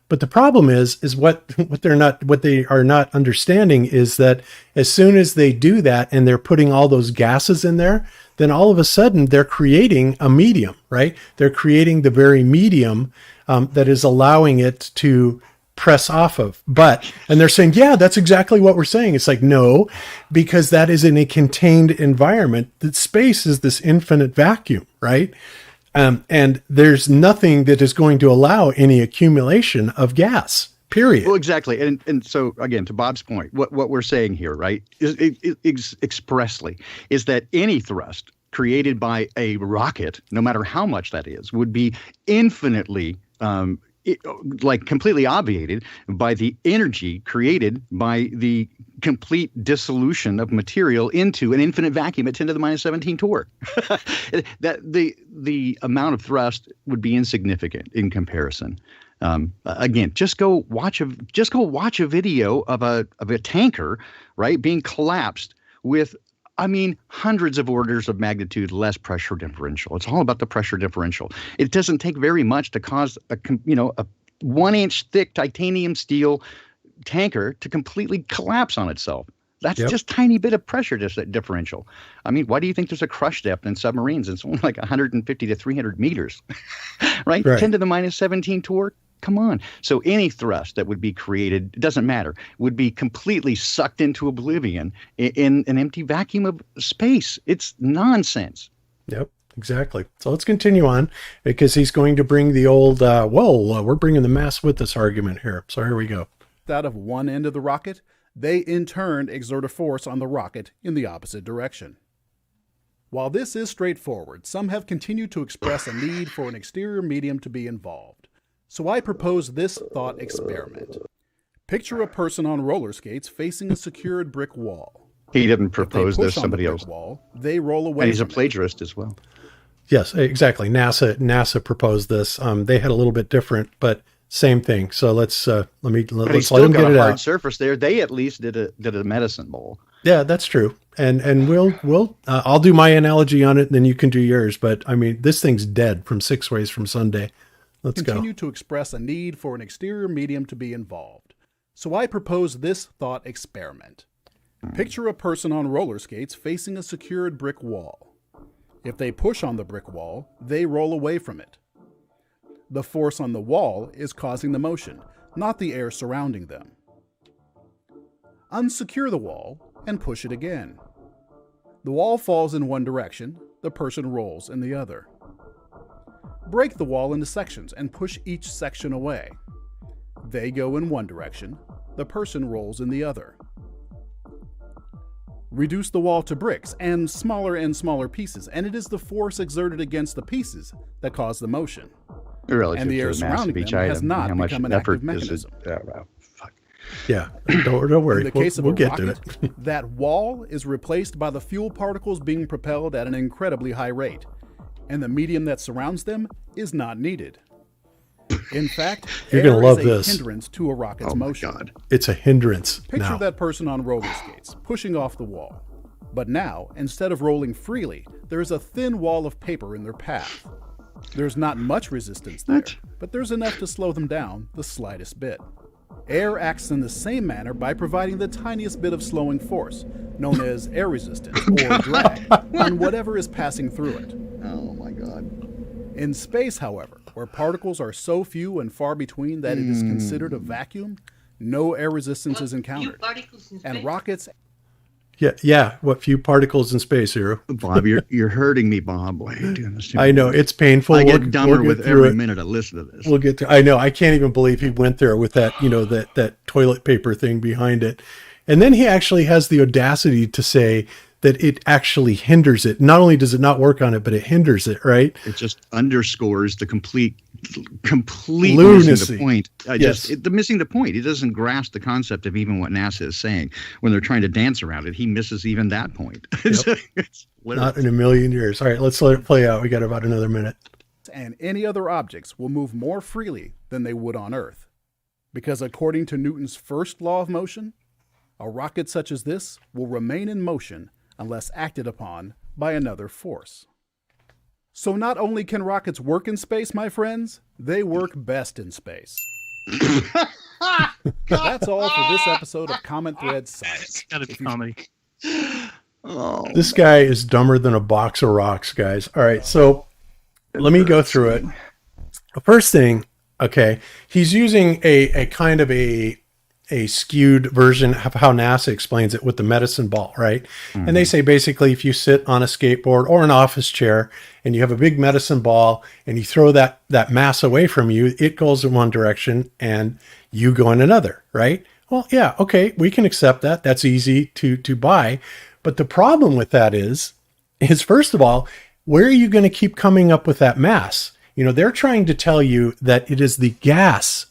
But the problem is what they are not understanding is that as soon as they do that and they're putting all those gases in there, then all of a sudden they're creating a medium, right? They're creating the very medium that is allowing it to press off of. And they're saying, yeah, that's exactly what we're saying. It's like, no, because that is in a contained environment. That space is this infinite vacuum, right? And there's nothing that is going to allow any accumulation of gas, period. Well, exactly. And so, again, to Bob's point, what we're saying here, right, is expressly is that any thrust created by a rocket, no matter how much that is, would be infinitely completely obviated by the energy created by the complete dissolution of material into an infinite vacuum at 10 to the minus 17 torr. That the amount of thrust would be insignificant in comparison. Again, just go watch a video of a tanker, right, being collapsed with, I mean, hundreds of orders of magnitude less pressure differential. It's all about the pressure differential. It doesn't take very much to cause a 1-inch thick titanium steel tanker to completely collapse on itself. That's Yep. just tiny bit of pressure differential. I mean, why do you think there's a crush depth in submarines? It's only like 150 to 300 meters, right? Right. 10 to the minus 17 torque. Come on. So any thrust that would be created, it doesn't matter, would be completely sucked into oblivion in an empty vacuum of space. It's nonsense. Yep, exactly. So let's continue on, because he's going to bring the old, we're bringing the mass with us argument here. So here we go. Out of one end of the rocket, they in turn exert a force on the rocket in the opposite direction. While this is straightforward, some have continued to express a need for an exterior medium to be involved. So I propose this thought experiment. Picture a person on roller skates facing a secured brick wall. He didn't propose If they this, push on the somebody brick else. wall, they roll away. And he's a from it. plagiarist as well. Yes, exactly. NASA proposed this. They had a little bit different, but same thing. So let's But he's let him still got get a it hard out. surface there. They at least did a medicine ball. Yeah, that's true. And we'll I'll do my analogy on it, and then you can do yours. But I mean, this thing's dead from 6 ways from Sunday. Let's Continue go. to express a need for an exterior medium to be involved. So I propose this thought experiment. Picture a person on roller skates facing a secured brick wall. If they push on the brick wall, they roll away from it. The force on the wall is causing the motion, not the air surrounding them. Unsecure the wall and push it again. The wall falls in one direction, the person rolls in the other. Break the wall into sections and push each section away. They go in one direction, the person rolls in the other. Reduce the wall to bricks and smaller pieces, and it is the force exerted against the pieces that cause the motion. Relative And the to air the mass of surrounding each them has item, not how much become an effort active mechanism. Yeah, don't worry. In the case We'll of a get to rocket, it. that wall is replaced by the fuel particles being propelled at an incredibly high rate, and the medium that surrounds them is not needed. In fact, You're air gonna love is a this. hindrance to a rocket's motion. It's a hindrance Picture now. that person on roller skates, pushing off the wall. But now, instead of rolling freely, there is a thin wall of paper in their path. There's not much resistance there, but there's enough to slow them down the slightest bit. Air acts in the same manner by providing the tiniest bit of slowing force, known as air resistance or drag, on whatever is passing through it. Oh my God. In space, however, where particles are so few and far between that it is considered a vacuum, no air resistance is encountered. And rockets... Yeah. What few particles in space, Hero? Bob, you're hurting me, Bob. Why are you doing this to me? I know it's painful. I get We'll dumber get with through every it. minute I listen to this. We'll get to. I know. I can't even believe he went there with that. That toilet paper thing behind it, and then he actually has the audacity to say that it actually hinders it. Not only does it not work on it, but it hinders it. Right? It just underscores the complete missing Lunacy. the point. Yes. The missing the point. He doesn't grasp the concept of even what NASA is saying. When they're trying to dance around it, he misses even that point. It's Not in a million years. All right, let's let it play out. We got about another minute. and any other objects will move more freely than they would on Earth. Because according to Newton's first law of motion, a rocket such as this will remain in motion unless acted upon by another force. So not only can rockets work in space, my friends, they work best in space. That's all for this episode of Comment Thread Science. It's gotta be comedy. This guy is dumber than a box of rocks, guys. All right, so let me go through it. The first thing, okay, he's using a kind of a skewed version of how NASA explains it with the medicine ball, right? And they say basically if you sit on a skateboard or an office chair and you have a big medicine ball and you throw that mass away from you, it goes in one direction and you go in another, right? Well, yeah, okay, we can accept that. That's easy to buy. But the problem with that is first of all, where are you going to keep coming up with that mass? They're trying to tell you that it is the gas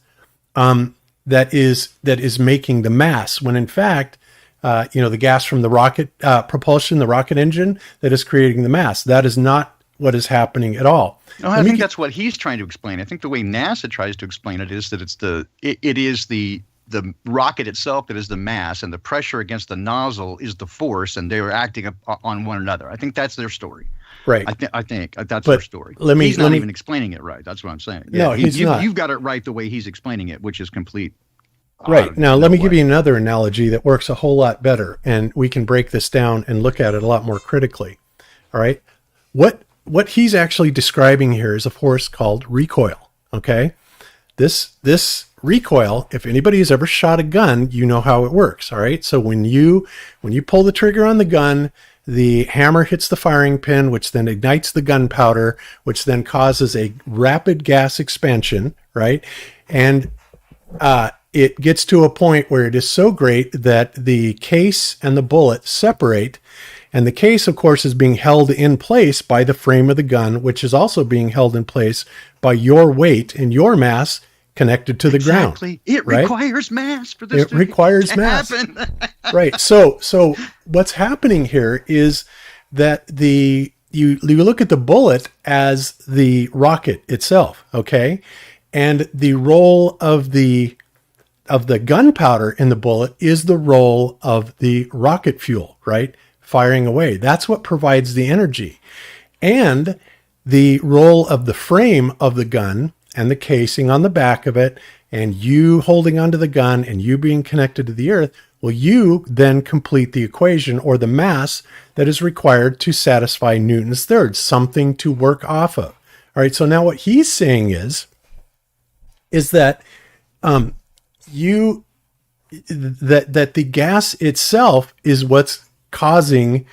that is making the mass, when in fact, the gas from the rocket propulsion, the rocket engine, that is creating the mass. That is not what is happening at all. No, I think that's what he's trying to explain. I think the way NASA tries to explain it is that it is the rocket itself that is the mass, and the pressure against the nozzle is the force, and they are acting on one another. I think that's their story. Right. I think that's their story. He's not even explaining it right. That's what I'm saying. No, he's not. You've got it right the way he's explaining it, which is complete Right. Now, let me give you another analogy that works a whole lot better, and we can break this down and look at it a lot more critically. All right. What he's actually describing here is a force called recoil. Okay. This recoil, if anybody has ever shot a gun, you know how it works. All right. So when you pull the trigger on the gun, the hammer hits the firing pin, which then ignites the gunpowder, which then causes a rapid gas expansion, right? And it gets to a point where it is so great that the case and the bullet separate. And the case, of course, is being held in place by the frame of the gun, which is also being held in place by your weight and your mass connected to the ground. Exactly. It right? requires mass for this requires to mass. happen. Right. So what's happening here is that you look at the bullet as the rocket itself, okay? And the role of the gunpowder in the bullet is the role of the rocket fuel, right? Firing away. That's what provides the energy. And the role of the frame of the gun and the casing on the back of it, and you holding onto the gun and you being connected to the earth, well, you then complete the equation or the mass that is required to satisfy Newton's third, something to work off of. All right. So now what he's saying is that that the gas itself is what's causing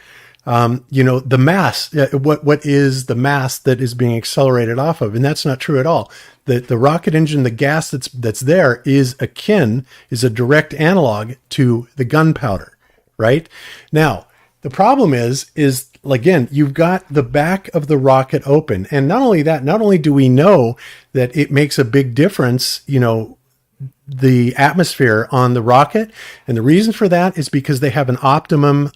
the mass. What is the mass that is being accelerated off of? And that's not true at all. The rocket engine, the gas that's there is a direct analog to the gunpowder, right? Now, the problem is again, you've got the back of the rocket open. And not only that, not only do we know that it makes a big difference, the atmosphere on the rocket. And the reason for that is because they have an optimum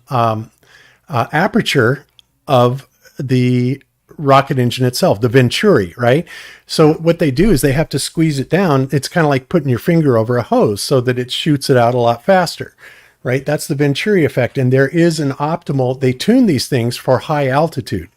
aperture of the rocket engine itself, the venturi, right? So what they do is they have to squeeze it down. It's kind of like putting your finger over a hose so that it shoots it out a lot faster, right? That's the venturi effect. And there is an optimal, they tune these things for high altitude,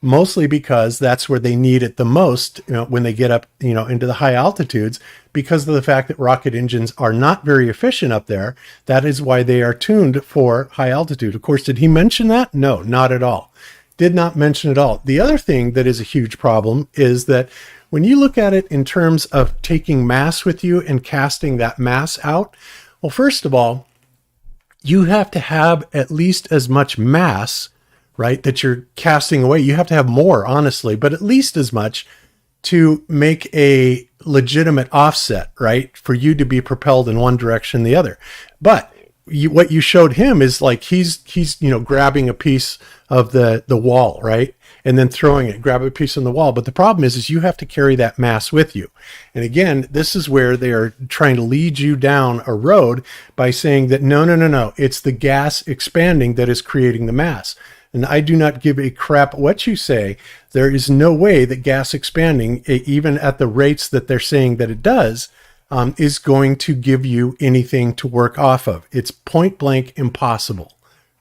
mostly because that's where they need it the most, when they get up, into the high altitudes, because of the fact that rocket engines are not very efficient up there. That is why they are tuned for high altitude. Of course, did he mention that? No, not at all. Did not mention at all. The other thing that is a huge problem is that when you look at it in terms of taking mass with you and casting that mass out, well, first of all, you have to have at least as much mass, right, that you're casting away. You have to have more, honestly, but at least as much to make a legitimate offset, right, for you to be propelled in one direction or the other. But what you showed him is like he's grabbing a piece of the wall, right, and then throwing it, grab a piece on the wall. But the problem is you have to carry that mass with you. And again, this is where they are trying to lead you down a road by saying that no, it's the gas expanding that is creating the mass. And I do not give a crap what you say. There is no way that gas expanding, even at the rates that they're saying that it does, is going to give you anything to work off of. It's point blank impossible,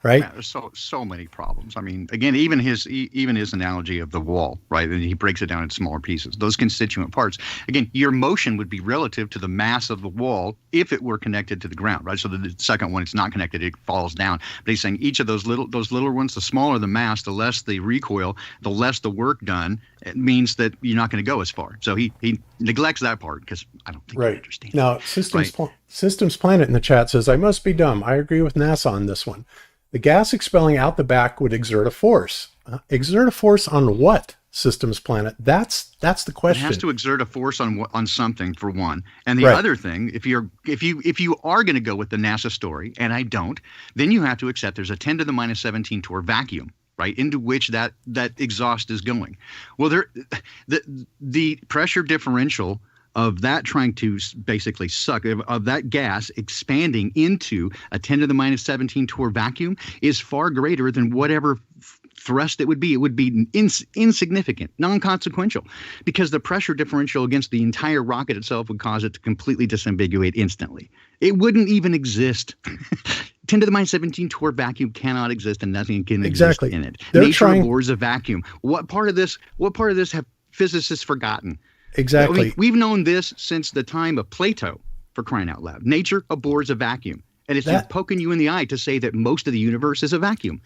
right? Yeah, there's so many problems. I mean, again, even his analogy of the wall, right? And he breaks it down in smaller pieces. Those constituent parts. Again, your motion would be relative to the mass of the wall if it were connected to the ground, right? So the second one, it's not connected, it falls down. But he's saying each of those littler ones, the smaller the mass, the less the recoil, the less the work done. It means that you're not going to go as far. So he neglects that part because I don't think he understands. Now, Systems Planet in the chat says, I must be dumb. I agree with NASA on this one. The gas expelling out the back would exert a force. Exert a force on what, Systems Planet? That's the question. It has to exert a force on something, for one. And the other thing, if you are going to go with the NASA story, and I don't, then you have to accept there's a 10 to the minus 17 torr vacuum, right, into which that exhaust is going. Well, the pressure differential of that trying to basically suck, of that gas expanding into a 10 to the minus 17 torr vacuum is far greater than whatever thrust it would be. It would be insignificant, non-consequential, because the pressure differential against the entire rocket itself would cause it to completely disambiguate instantly. It wouldn't even exist. 10 to the minus 17 torr vacuum cannot exist, and nothing can exist in it. Nature abhors a vacuum. What part of this have physicists forgotten? Exactly. I mean, we've known this since the time of Plato, for crying out loud. Nature abhors a vacuum. And it's just poking you in the eye to say that most of the universe is a vacuum.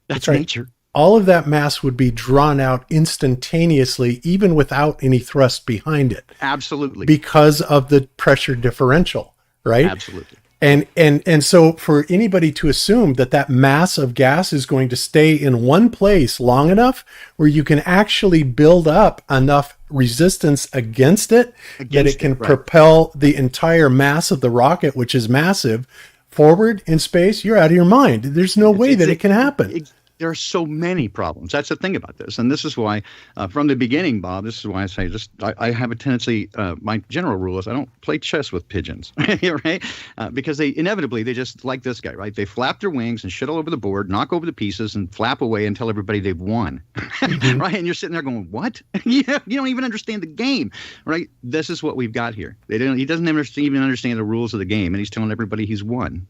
That's right. Nature. All of that mass would be drawn out instantaneously, even without any thrust behind it. Absolutely. Because of the pressure differential, right? Absolutely. And so for anybody to assume that that mass of gas is going to stay in one place long enough where you can actually build up enough resistance against it that it can propel the entire mass of the rocket, which is massive, forward in space, you're out of your mind. There's no way that it can happen. There are so many problems. That's the thing about this. And this is why, from the beginning, Bob, this is why I say I have a tendency, my general rule is I don't play chess with pigeons, right? Because they just like this guy, right? They flap their wings and shit all over the board, knock over the pieces, and flap away and tell everybody they've won, right? And you're sitting there going, what? You don't even understand the game, right? This is what we've got here. He doesn't even understand the rules of the game, and he's telling everybody he's won.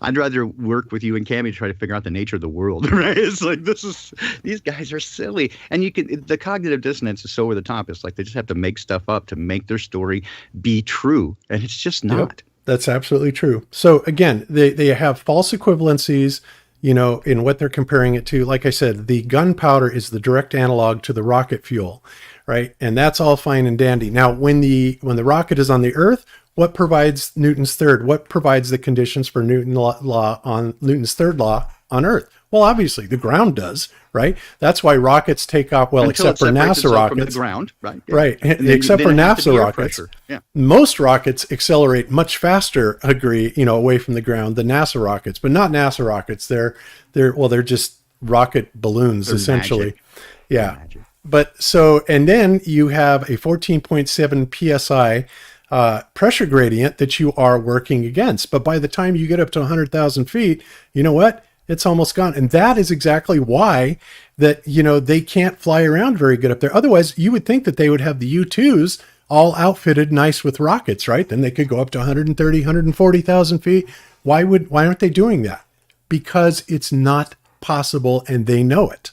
I'd rather work with you and Cami to try to figure out the nature of the world, right? It's like these guys are silly, and the cognitive dissonance is so over the top. It's like they just have to make stuff up to make their story be true, and it's just not. Yep, that's absolutely true. So again, they have false equivalencies, in what they're comparing it to. Like I said, the gunpowder is the direct analog to the rocket fuel, right? And that's all fine and dandy. Now, when the rocket is on the Earth, what provides Newton's third? What provides the conditions for Newton's third law on Earth? Well, obviously the ground does, right? That's why rockets take off. Well, Until except for NASA rockets, from the ground, right? Yeah. Right. Except for NASA rockets, most rockets accelerate much faster, away from the ground than NASA rockets, but not NASA rockets. They're just rocket balloons, They're essentially. Magic. Yeah. But and then you have a 14.7 psi pressure gradient that you are working against. But by the time you get up to 100,000 feet, you know what? It's almost gone. And that is exactly why that, they can't fly around very good up there. Otherwise, you would think that they would have the U-2s all outfitted nice with rockets, right? Then they could go up to 130, 140,000 feet. Why aren't they doing that? Because it's not possible and they know it,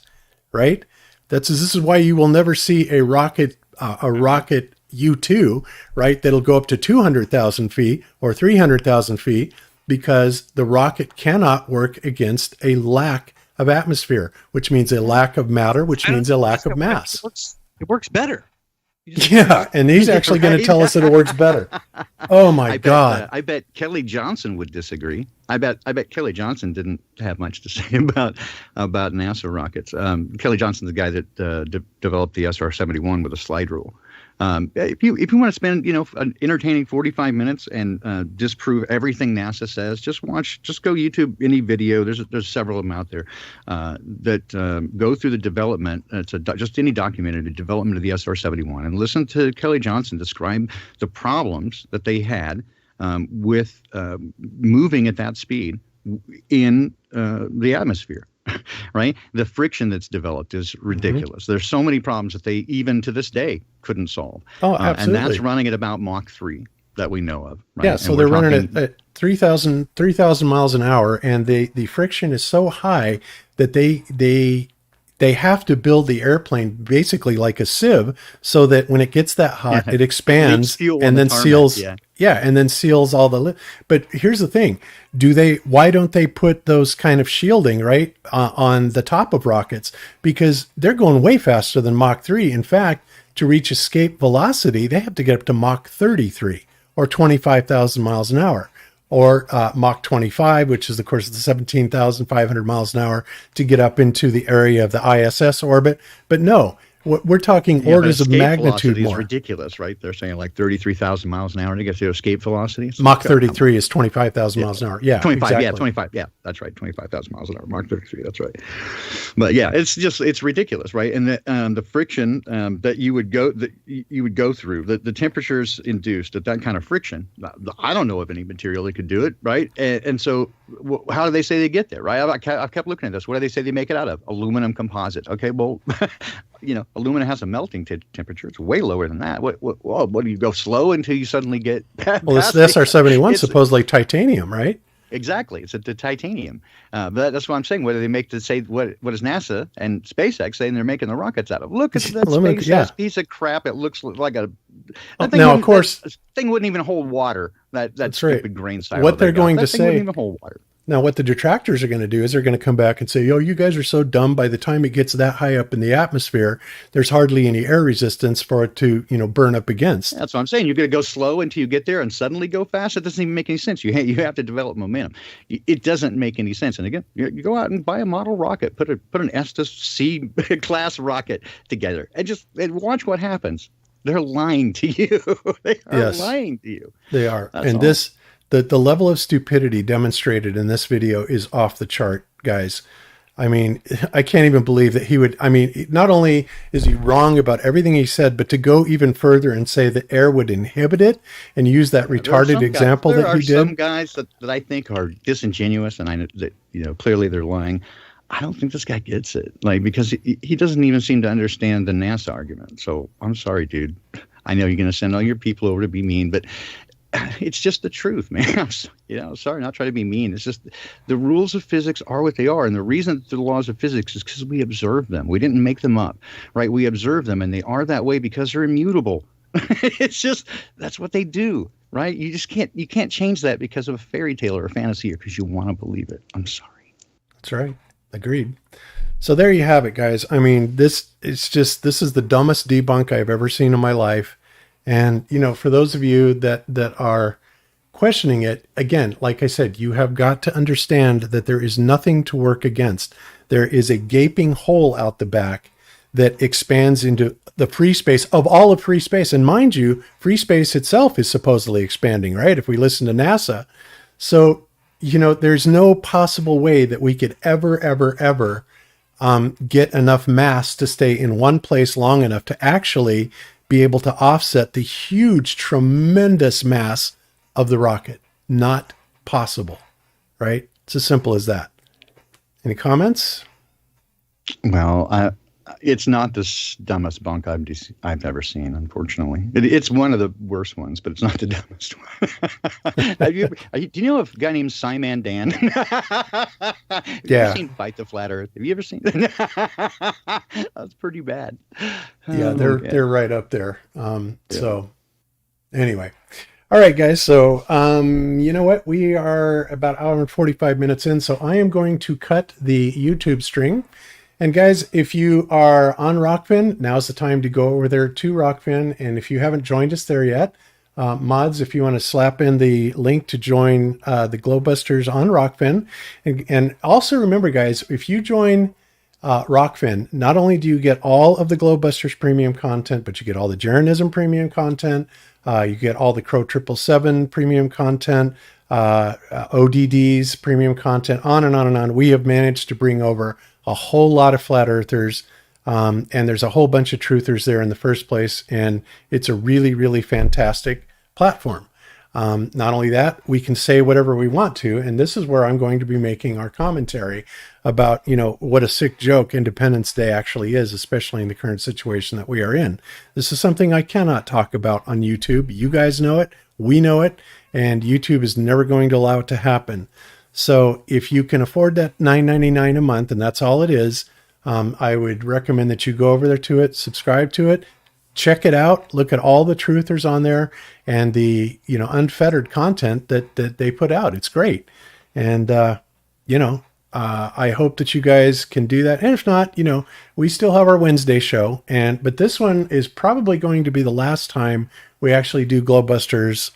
right? This is why you will never see a rocket U-2, right? That'll go up to 200,000 feet or 300,000 feet, because the rocket cannot work against a lack of atmosphere, which means a lack of matter, which means a lack of mass. It works better. Yeah, and he's actually going to tell us that it works better. Oh my God! I bet Kelly Johnson would disagree. I bet Kelly Johnson didn't have much to say about NASA rockets. Kelly Johnson's the guy that developed the SR-71 with a slide rule. If you want to spend an entertaining 45 minutes and disprove everything NASA says, just go YouTube any video. There's several of them out there that go through the development. It's just any documented development of the SR-71, and listen to Kelly Johnson describe the problems that they had with moving at that speed in the atmosphere. Right? The friction that's developed is ridiculous. There's so many problems that they even to this day couldn't solve. Oh, absolutely. And that's running at about Mach 3 that we know of. Right? Yeah, so they're running at 3,000 miles an hour, and the friction is so high that they have to build the airplane basically like a sieve, so that when it gets that hot, it expands and then seals. And then seals all the. But here's the thing: why don't they put those kind of shielding right on the top of rockets? Because they're going way faster than Mach 3. In fact, to reach escape velocity, they have to get up to Mach 33 or 25,000 miles an hour. Or Mach 25, which is, of course, the 17,500 miles an hour to get up into the area of the ISS orbit. But no, we're talking orders of magnitude more. Is ridiculous, right? They're saying like 33,000 miles an hour to get to escape velocity. Mach 33 is 25,000 miles an hour. Yeah, 25. exactly. Yeah, 25. Yeah, that's right. 25,000 miles an hour. Mach 33. That's right. But yeah, it's ridiculous, right? And the friction that you would go through, the temperatures induced at that kind of friction. I don't know of any material that could do it, right? And so how do they say they get there, right? I've kept looking at this. What do they say they make it out of? Aluminum composite. Okay, well. Aluminum has a melting temperature. It's way lower than that. What do you go slow until you suddenly get past well, it's the SR-71 supposedly titanium, right? Exactly. It's the titanium. But that's what I'm saying. What do they make to say what is NASA and SpaceX saying they're making the rockets out of? Look at that SpaceX piece of crap. It looks like Now, of course, that thing wouldn't even hold water. That stupid right. grain silo. What they're going to thing wouldn't say, even hold water. now what the detractors are going to do is they're going to come back and say, "Yo, you guys are so dumb. By the time it gets that high up in the atmosphere, there's hardly any air resistance for it to, burn up against." That's what I'm saying. You're going to go slow until you get there and suddenly go fast. It doesn't even make any sense. You have to develop momentum. It doesn't make any sense. And again, you go out and buy a model rocket, put an Estes C class rocket together, and watch what happens. They're lying to you. They are lying to you. They are. That's and all. the level of stupidity demonstrated in this video is off the chart, guys. I mean, I can't even believe that he would. I mean, not only is he wrong about everything he said, but to go even further and say that air would inhibit it and use that retarded example that he did. There are some guys that I think are disingenuous, and I know that clearly they're lying. I don't think this guy gets it, because he doesn't even seem to understand the NASA argument. So I'm sorry, dude. I know you're going to send all your people over to be mean, but it's just the truth, man. Sorry, not trying to be mean. It's just the rules of physics are what they are. And the reason that the laws of physics is because we observe them. We didn't make them up, right? We observe them, and they are that way because they're immutable. It's just, that's what they do, right? You can't change that because of a fairy tale or a fantasy or because you want to believe it. I'm sorry. That's right. Agreed. So there you have it, guys. I mean, this is the dumbest debunk I've ever seen in my life. And, for those of you that are questioning it, again, like I said, you have got to understand that there is nothing to work against. There is a gaping hole out the back that expands into the free space of all of free space. And mind you, free space itself is supposedly expanding, right? If we listen to NASA. So, there's no possible way that we could ever get enough mass to stay in one place long enough to actually be able to offset the huge, tremendous mass of the rocket. Not possible, right? It's as simple as that. Any comments? Well, it's not the dumbest bunk I've ever seen, unfortunately. It's one of the worst ones, but it's not the dumbest one. Do you know a guy named Simon Dan? Have you ever seen Fight the Flat Earth? Have you ever seen that? That's pretty bad. Yeah, they're right up there. So anyway. All right, guys. So, you know what? We are about an hour and 45 minutes in, so I am going to cut the YouTube string. And guys, if you are on Rockfin, now's the time to go over there to Rockfin. And if you haven't joined us there yet, mods, if you want to slap in the link to join the Globebusters on Rockfin. And also remember, guys, if you join Rockfin, not only do you get all of the Globebusters premium content, but you get all the Jeranism premium content. You get all the Crow 777 premium content, ODD's premium content, on and on and on. We have managed to bring over a whole lot of flat earthers, and there's a whole bunch of truthers there in the first place, and it's a really, really fantastic platform. Not only that, we can say whatever we want to, and this is where I'm going to be making our commentary about, what a sick joke Independence Day actually is, especially in the current situation that we are in. This is something I cannot talk about on YouTube. You guys know it, we know it, and YouTube is never going to allow it to happen. So if you can afford that $9.99 a month, and that's all it is, I would recommend that you go over there to it, subscribe to it, check it out, look at all the truthers on there and the, unfettered content that they put out. It's great. And, I hope that you guys can do that. And if not, we still have our Wednesday show, but this one is probably going to be the last time we actually do Globebusters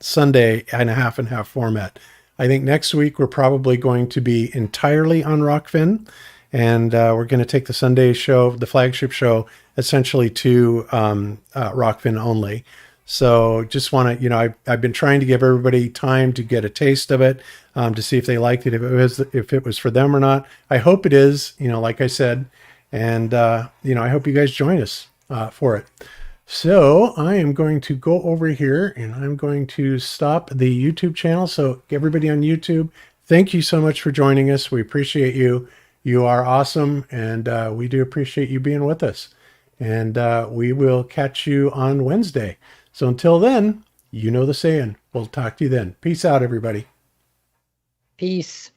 Sunday in a half and half format. I think next week we're probably going to be entirely on Rockfin, and we're going to take the Sunday show, the flagship show, essentially to Rockfin only. So just want to, I've been trying to give everybody time to get a taste of it, to see if they liked it, if it was for them or not. I hope it is, like I said, and I hope you guys join us for it. So I am going to go over here and I'm going to stop the YouTube channel. So everybody on YouTube, thank you so much for joining us. We appreciate you. You are awesome. And we do appreciate you being with us. And we will catch you on Wednesday. So until then, you know the saying. We'll talk to you then. Peace out, everybody. Peace.